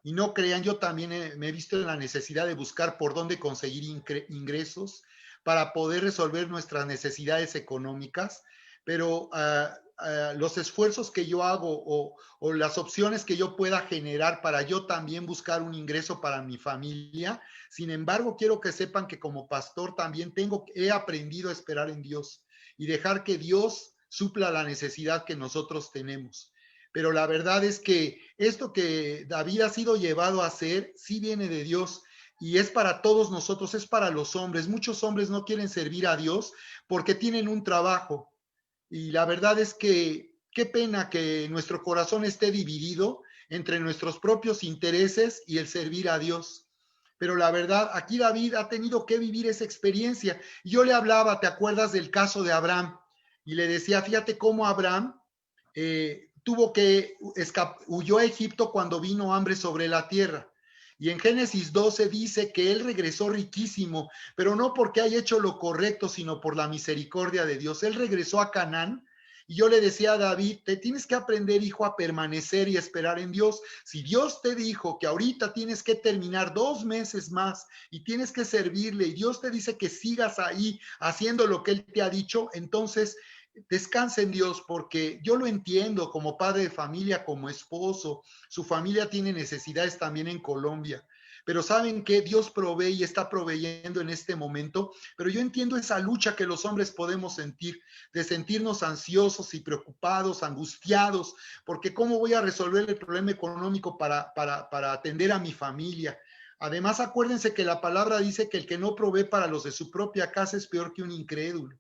S1: Y no crean, yo también me he visto en la necesidad de buscar por dónde conseguir ingresos para poder resolver nuestras necesidades económicas, pero los esfuerzos que yo hago o las opciones que yo pueda generar para yo también buscar un ingreso para mi familia. Sin embargo, quiero que sepan que como pastor también he aprendido a esperar en Dios y dejar que Dios supla la necesidad que nosotros tenemos. Pero la verdad es que esto que David ha sido llevado a hacer sí viene de Dios y es para todos nosotros, es para los hombres. Muchos hombres no quieren servir a Dios porque tienen un trabajo y la verdad es que qué pena que nuestro corazón esté dividido entre nuestros propios intereses y el servir a Dios. Pero la verdad, aquí David ha tenido que vivir esa experiencia. Yo le hablaba, ¿te acuerdas del caso de Abraham? Y le decía, fíjate cómo Abraham huyó a Egipto cuando vino hambre sobre la tierra. Y en Génesis 12 dice que él regresó riquísimo, pero no porque haya hecho lo correcto, sino por la misericordia de Dios. Él regresó a Canaán. Y yo le decía a David, te tienes que aprender, hijo, a permanecer y esperar en Dios. Si Dios te dijo que ahorita tienes que terminar 2 meses más y tienes que servirle, y Dios te dice que sigas ahí haciendo lo que Él te ha dicho, entonces descansa en Dios, porque yo lo entiendo como padre de familia, como esposo. Su familia tiene necesidades también en Colombia. Pero saben que Dios provee y está proveyendo en este momento, pero yo entiendo esa lucha que los hombres podemos sentir, de sentirnos ansiosos y preocupados, angustiados, porque ¿cómo voy a resolver el problema económico para atender a mi familia? Además, acuérdense que la palabra dice que el que no provee para los de su propia casa es peor que un incrédulo.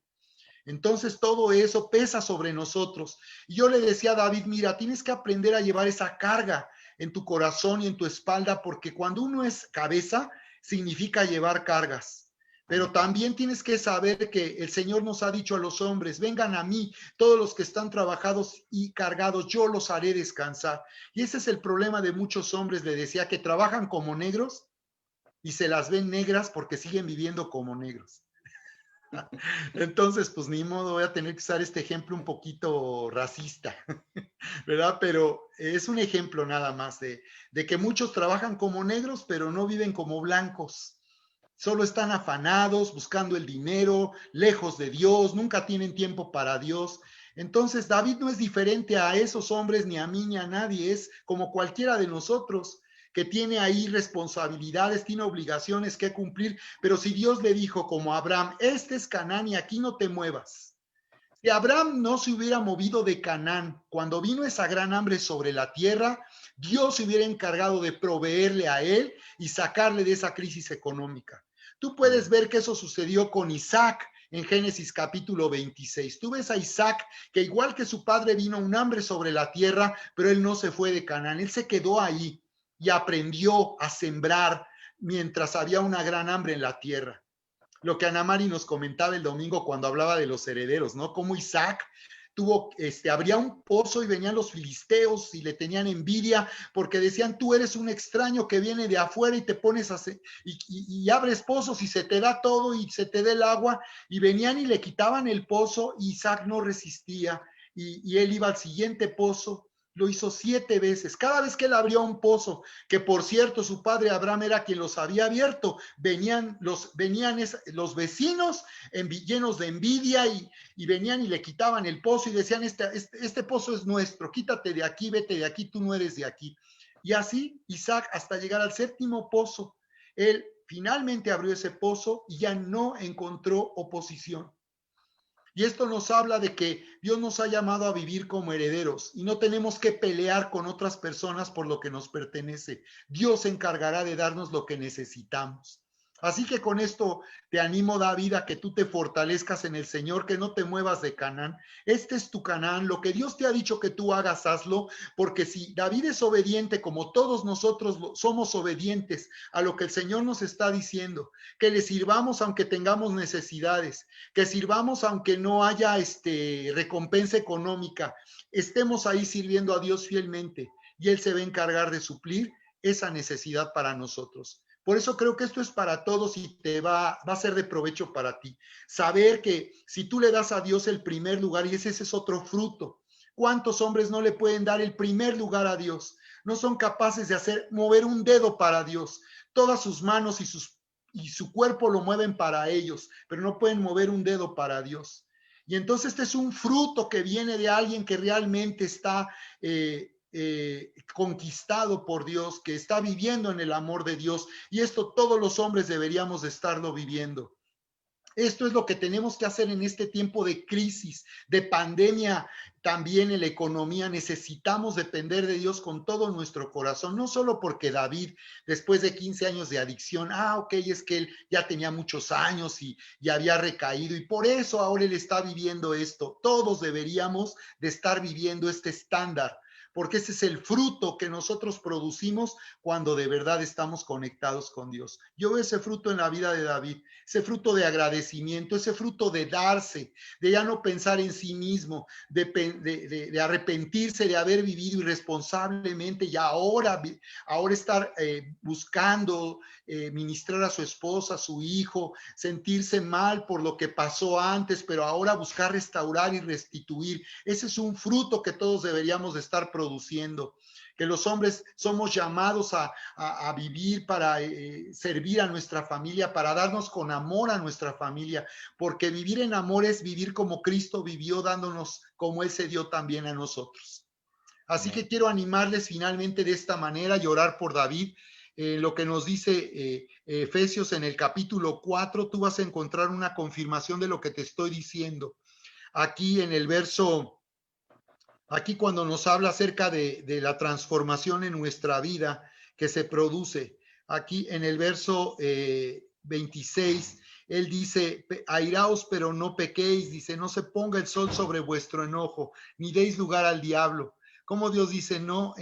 S1: Entonces todo eso pesa sobre nosotros. Y yo le decía a David, mira, tienes que aprender a llevar esa carga en tu corazón y en tu espalda, porque cuando uno es cabeza, significa llevar cargas. Pero también tienes que saber que el Señor nos ha dicho a los hombres, vengan a mí, todos los que están trabajados y cargados, yo los haré descansar. Y ese es el problema de muchos hombres, le decía, que trabajan como negros y se las ven negras porque siguen viviendo como negros. Entonces, pues ni modo, voy a tener que usar este ejemplo un poquito racista, ¿verdad? Pero es un ejemplo nada más de que muchos trabajan como negros, pero no viven como blancos. Solo están afanados, buscando el dinero, lejos de Dios, nunca tienen tiempo para Dios. Entonces, David no es diferente a esos hombres, ni a mí, ni a nadie, es como cualquiera de nosotros, que tiene ahí responsabilidades, tiene obligaciones que cumplir, pero si Dios le dijo como a Abraham, este es Canaán y aquí no te muevas. Si Abraham no se hubiera movido de Canaán cuando vino esa gran hambre sobre la tierra, Dios se hubiera encargado de proveerle a él y sacarle de esa crisis económica. Tú puedes ver que eso sucedió con Isaac en Génesis capítulo 26. Tú ves a Isaac que igual que su padre vino un hambre sobre la tierra, pero él no se fue de Canaán, él se quedó ahí y aprendió a sembrar mientras había una gran hambre en la tierra. Lo que Ana Mari nos comentaba el domingo cuando hablaba de los herederos, ¿no? Como Isaac abría un pozo y venían los filisteos y le tenían envidia porque decían, tú eres un extraño que viene de afuera y te pones a hacer, y abres pozos y se te da todo y se te da el agua, y venían y le quitaban el pozo y Isaac no resistía y él iba al siguiente pozo. Lo hizo 7 veces. Cada vez que él abrió un pozo, que por cierto su padre Abraham era quien los había abierto, venían los vecinos llenos de envidia y venían y le quitaban el pozo y decían, este pozo es nuestro, quítate de aquí, vete de aquí, tú no eres de aquí. Y así Isaac hasta llegar al 7º pozo, él finalmente abrió ese pozo y ya no encontró oposición. Y esto nos habla de que Dios nos ha llamado a vivir como herederos y no tenemos que pelear con otras personas por lo que nos pertenece. Dios se encargará de darnos lo que necesitamos. Así que con esto te animo, David, a que tú te fortalezcas en el Señor, que no te muevas de Canaán. Este es tu Canaán. Lo que Dios te ha dicho que tú hagas, hazlo, porque si David es obediente, como todos nosotros somos obedientes a lo que el Señor nos está diciendo, que le sirvamos aunque tengamos necesidades, que sirvamos aunque no haya recompensa económica, estemos ahí sirviendo a Dios fielmente y Él se va a encargar de suplir esa necesidad para nosotros. Por eso creo que esto es para todos y te va a ser de provecho para ti. Saber que si tú le das a Dios el primer lugar, y ese es otro fruto. ¿Cuántos hombres no le pueden dar el primer lugar a Dios? No son capaces de mover un dedo para Dios. Todas sus manos y su cuerpo lo mueven para ellos, pero no pueden mover un dedo para Dios. Y entonces este es un fruto que viene de alguien que realmente está conquistado por Dios, que está viviendo en el amor de Dios, y esto todos los hombres deberíamos de estarlo viviendo. Esto es lo que tenemos que hacer en este tiempo de crisis, de pandemia, también en la economía. Necesitamos depender de Dios con todo nuestro corazón, no solo porque David, después de 15 años de adicción, ok, es que él ya tenía muchos años y había recaído, y por eso ahora él está viviendo esto. Todos deberíamos de estar viviendo este estándar, porque ese es el fruto que nosotros producimos cuando de verdad estamos conectados con Dios. Yo veo ese fruto en la vida de David, ese fruto de agradecimiento, ese fruto de darse, de ya no pensar en sí mismo, de arrepentirse de haber vivido irresponsablemente y ahora estar buscando ministrar a su esposa, a su hijo, sentirse mal por lo que pasó antes, pero ahora buscar restaurar y restituir. Ese es un fruto que todos deberíamos de estar produciendo, que los hombres somos llamados a vivir para servir a nuestra familia, para darnos con amor a nuestra familia, porque vivir en amor es vivir como Cristo vivió, dándonos como Él se dio también a nosotros. Así que quiero animarles finalmente de esta manera y orar por David. Lo que nos dice Efesios en el capítulo 4, tú vas a encontrar una confirmación de lo que te estoy diciendo. Aquí en el verso, aquí cuando nos habla acerca de la transformación en nuestra vida que se produce, aquí en el verso 26, él dice, airaos pero no pequéis, dice, no se ponga el sol sobre vuestro enojo, ni deis lugar al diablo. Como Dios dice, no,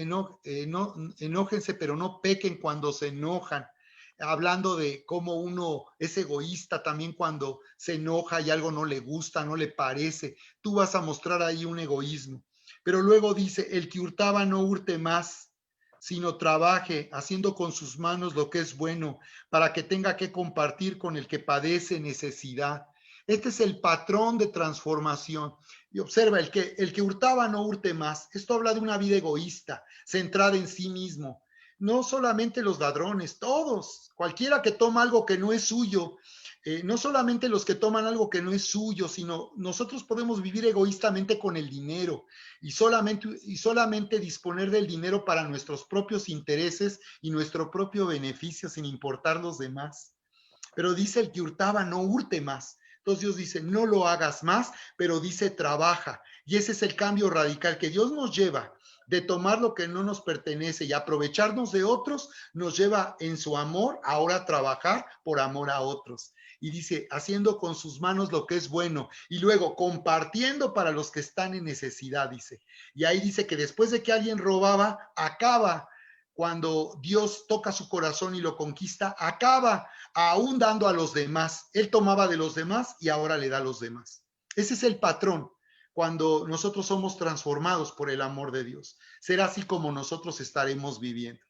S1: enójense, pero no pequen cuando se enojan. Hablando de cómo uno es egoísta también cuando se enoja y algo no le gusta, no le parece. Tú vas a mostrar ahí un egoísmo. Pero luego dice, el que hurtaba no hurte más, sino trabaje haciendo con sus manos lo que es bueno, para que tenga que compartir con el que padece necesidad. Este es el patrón de transformación. Y observa, el que hurtaba no hurte más. Esto habla de una vida egoísta, centrada en sí mismo. No solamente los ladrones, todos, cualquiera que toma algo que no es suyo, no solamente los que toman algo que no es suyo, sino nosotros podemos vivir egoístamente con el dinero y solamente disponer del dinero para nuestros propios intereses y nuestro propio beneficio sin importar los demás. Pero dice el que hurtaba no hurte más. Entonces Dios dice, no lo hagas más, pero dice, trabaja. Y ese es el cambio radical que Dios nos lleva de tomar lo que no nos pertenece y aprovecharnos de otros, nos lleva en su amor ahora a trabajar por amor a otros. Y dice, haciendo con sus manos lo que es bueno y luego compartiendo para los que están en necesidad, dice. Y ahí dice que después de que alguien robaba, acaba. Cuando Dios toca su corazón y lo conquista, acaba aún dando a los demás. Él tomaba de los demás y ahora le da a los demás. Ese es el patrón cuando nosotros somos transformados por el amor de Dios. Será así como nosotros estaremos viviendo.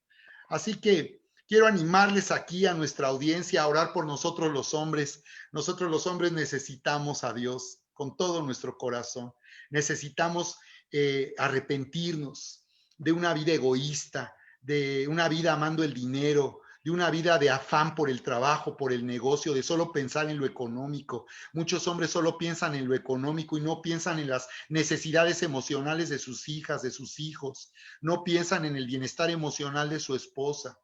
S1: Así que quiero animarles aquí a nuestra audiencia a orar por nosotros los hombres. Nosotros los hombres necesitamos a Dios con todo nuestro corazón. Necesitamos arrepentirnos de una vida egoísta, de una vida amando el dinero, de una vida de afán por el trabajo, por el negocio, de solo pensar en lo económico. Muchos hombres solo piensan en lo económico y no piensan en las necesidades emocionales de sus hijas, de sus hijos. No piensan en el bienestar emocional de su esposa.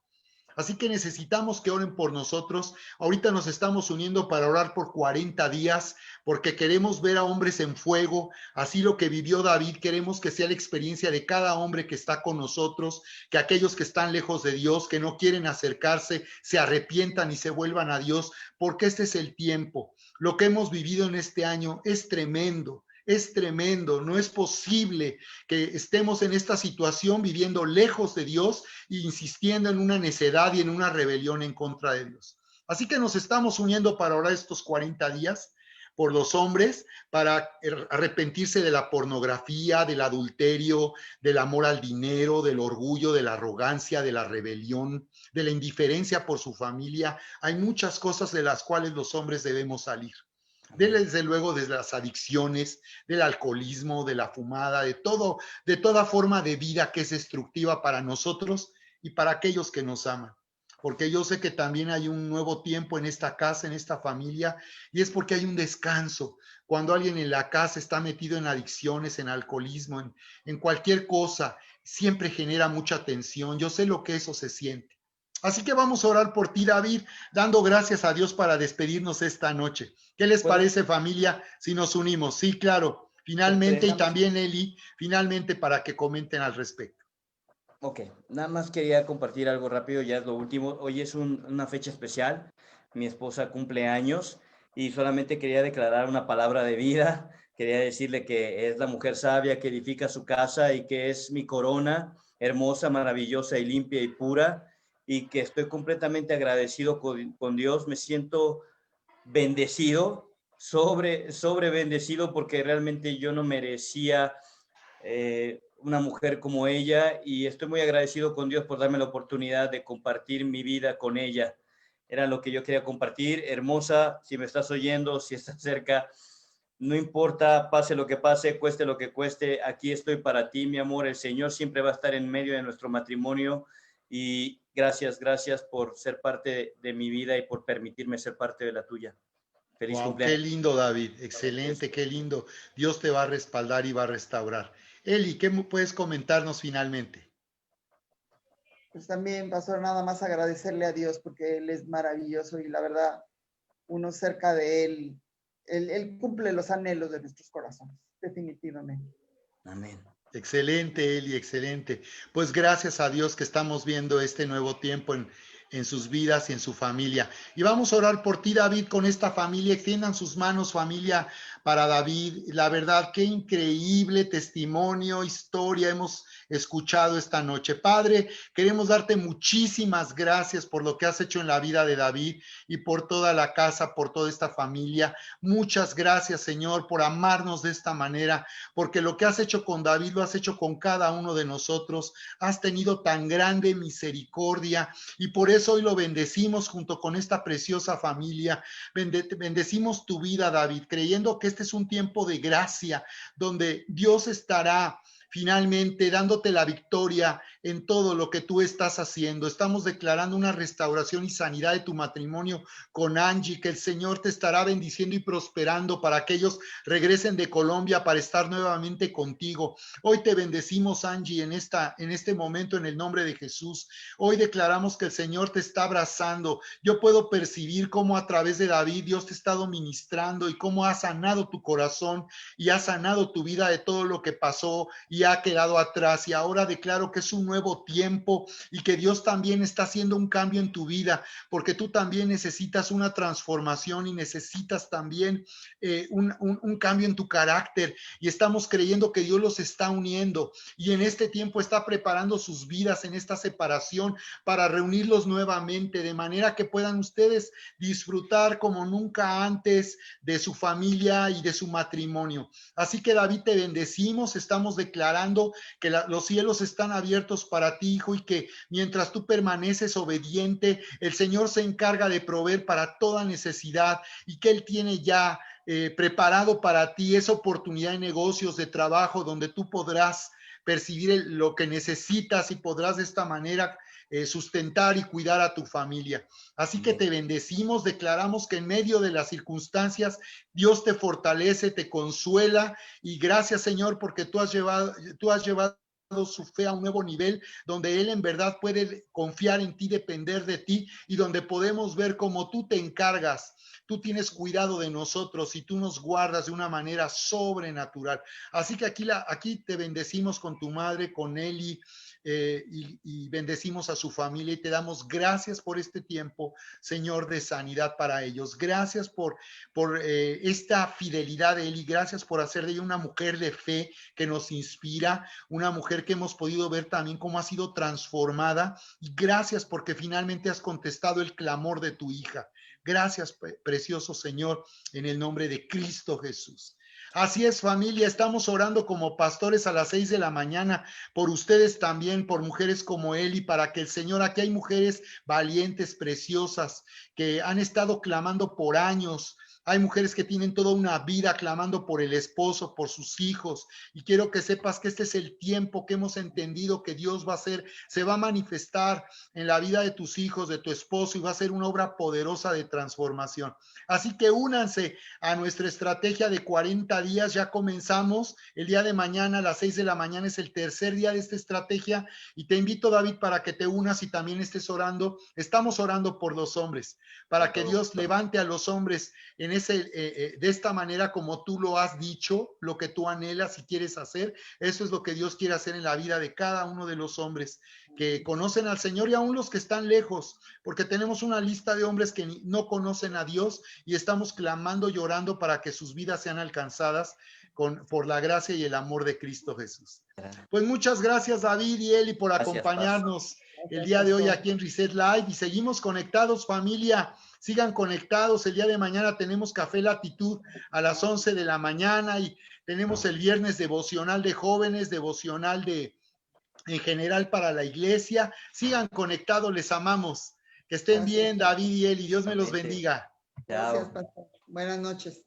S1: Así que necesitamos que oren por nosotros. Ahorita nos estamos uniendo para orar por 40 días porque queremos ver a hombres en fuego. Así lo que vivió David, queremos que sea la experiencia de cada hombre que está con nosotros, que aquellos que están lejos de Dios, que no quieren acercarse, se arrepientan y se vuelvan a Dios, porque este es el tiempo. Lo que hemos vivido en este año es tremendo. Es tremendo, no es posible que estemos en esta situación viviendo lejos de Dios e insistiendo en una necedad y en una rebelión en contra de Dios. Así que nos estamos uniendo para orar estos 40 días por los hombres, para arrepentirse de la pornografía, del adulterio, del amor al dinero, del orgullo, de la arrogancia, de la rebelión, de la indiferencia por su familia. Hay muchas cosas de las cuales los hombres debemos salir. Desde luego de las adicciones, del alcoholismo, de la fumada, de toda forma de vida que es destructiva para nosotros y para aquellos que nos aman. Porque yo sé que también hay un nuevo tiempo en esta casa, en esta familia, y es porque hay un descanso. Cuando alguien en la casa está metido en adicciones, en alcoholismo, en cualquier cosa, siempre genera mucha tensión. Yo sé lo que eso se siente. Así que vamos a orar por ti, David, dando gracias a Dios para despedirnos esta noche. ¿Qué les parece, familia, si nos unimos? Sí, claro, finalmente, y también Eli, finalmente para que comenten al respecto.
S2: Ok, nada más quería compartir algo rápido, ya es lo último. Hoy es una fecha especial, mi esposa cumple años y solamente quería declarar una palabra de vida Quería decirle que es la mujer sabia que edifica su casa y que es mi corona, hermosa, maravillosa y limpia y pura, y que estoy completamente agradecido con Dios. Me siento bendecido, sobre bendecido, porque realmente yo no merecía una mujer como ella, y estoy muy agradecido con Dios por darme la oportunidad de compartir mi vida con ella. Era lo que yo quería compartir. Hermosa, si me estás oyendo, si estás cerca, no importa, pase lo que pase, cueste lo que cueste, aquí estoy para ti, mi amor. El Señor siempre va a estar en medio de nuestro matrimonio, y gracias por ser parte de mi vida y por permitirme ser parte de la tuya. Feliz
S1: Wow, qué
S2: cumpleaños.
S1: lindo, David. Excelente, qué lindo. Dios te va a respaldar y va a restaurar. Eli, ¿qué puedes comentarnos finalmente?
S3: Pues también, pastor, nada más agradecerle a Dios porque Él es maravilloso y la verdad, uno cerca de Él cumple los anhelos de nuestros corazones, definitivamente.
S2: Amén.
S1: Excelente, Eli, excelente. Pues gracias a Dios que estamos viendo este nuevo tiempo en sus vidas y en su familia. Y vamos a orar por ti, David, con esta familia. Extiendan sus manos, familia, para David. La verdad, qué increíble testimonio, historia hemos escuchado esta noche. Padre, queremos darte muchísimas gracias por lo que has hecho en la vida de David y por toda la casa, por toda esta familia. Muchas gracias, Señor, por amarnos de esta manera, porque lo que has hecho con David lo has hecho con cada uno de nosotros. Has tenido tan grande misericordia y por eso hoy lo bendecimos junto con esta preciosa familia. Bendecimos tu vida, David, creyendo que este es un tiempo de gracia donde Dios estará finalmente dándote la victoria en todo lo que tú estás haciendo. Estamos declarando una restauración y sanidad de tu matrimonio con Angie, que el Señor te estará bendiciendo y prosperando para que ellos regresen de Colombia para estar nuevamente contigo. Hoy te bendecimos, Angie, en este momento, en el nombre de Jesús. Hoy declaramos que el Señor te está abrazando. Yo puedo percibir cómo a través de David Dios te ha estado ministrando y cómo ha sanado tu corazón y ha sanado tu vida de todo lo que pasó y ha quedado atrás. Y ahora declaro que es un nuevo tiempo y que Dios también está haciendo un cambio en tu vida, porque tú también necesitas una transformación y necesitas también un cambio en tu carácter, y estamos creyendo que Dios los está uniendo y en este tiempo está preparando sus vidas en esta separación para reunirlos nuevamente, de manera que puedan ustedes disfrutar como nunca antes de su familia y de su matrimonio. Así que, David, te bendecimos. Estamos declarando que los cielos están abiertos para ti, hijo, y que mientras tú permaneces obediente, el Señor se encarga de proveer para toda necesidad, y que Él tiene ya preparado para ti esa oportunidad de negocios, de trabajo, donde tú podrás percibir lo que necesitas y podrás de esta manera sustentar y cuidar a tu familia. Así que te bendecimos, declaramos que en medio de las circunstancias Dios te fortalece, te consuela, y gracias, Señor, porque tú has llevado su fe a un nuevo nivel, donde Él en verdad puede confiar en ti, depender de ti, y donde podemos ver cómo tú te encargas. Tú tienes cuidado de nosotros y tú nos guardas de una manera sobrenatural. Así que aquí te bendecimos con tu madre, con Eli, y bendecimos a su familia y te damos gracias por este tiempo, Señor, de sanidad para ellos. Gracias por esta fidelidad de Eli. Gracias por hacer de ella una mujer de fe que nos inspira, una mujer que hemos podido ver también cómo ha sido transformada. Y gracias porque finalmente has contestado el clamor de tu hija. Gracias, precioso Señor, en el nombre de Cristo Jesús. Así es, familia, estamos orando como pastores a las 6 de la mañana por ustedes también, por mujeres como Eli, para que el Señor, aquí hay mujeres valientes, preciosas, que han estado clamando por años. Hay mujeres que tienen toda una vida clamando por el esposo, por sus hijos, y quiero que sepas que este es el tiempo que hemos entendido que Dios va a hacer, se va a manifestar en la vida de tus hijos, de tu esposo, y va a ser una obra poderosa de transformación. Así que únanse a nuestra estrategia de 40 días. Ya comenzamos el día de mañana a las 6 de la mañana, es el tercer día de esta estrategia, y te invito, David, para que te unas y también estés orando. Estamos orando por los hombres, para que Dios levante a los hombres de esta manera como tú lo has dicho, lo que tú anhelas y quieres hacer. Eso es lo que Dios quiere hacer en la vida de cada uno de los hombres que conocen al Señor, y aún los que están lejos, porque tenemos una lista de hombres que no conocen a Dios y estamos clamando, llorando para que sus vidas sean alcanzadas por la gracia y el amor de Cristo Jesús. Pues muchas gracias, David y Eli, por acompañarnos el día de hoy aquí en Reset Live, y seguimos conectados, familia. Sigan conectados. El día de mañana tenemos Café Latitud a las 11 de la mañana, y tenemos el viernes devocional de jóvenes, devocional en general para la iglesia. Sigan conectados, les amamos. Que estén bien, David y Eli. Dios me los bendiga.
S3: Gracias, pastor. Buenas noches.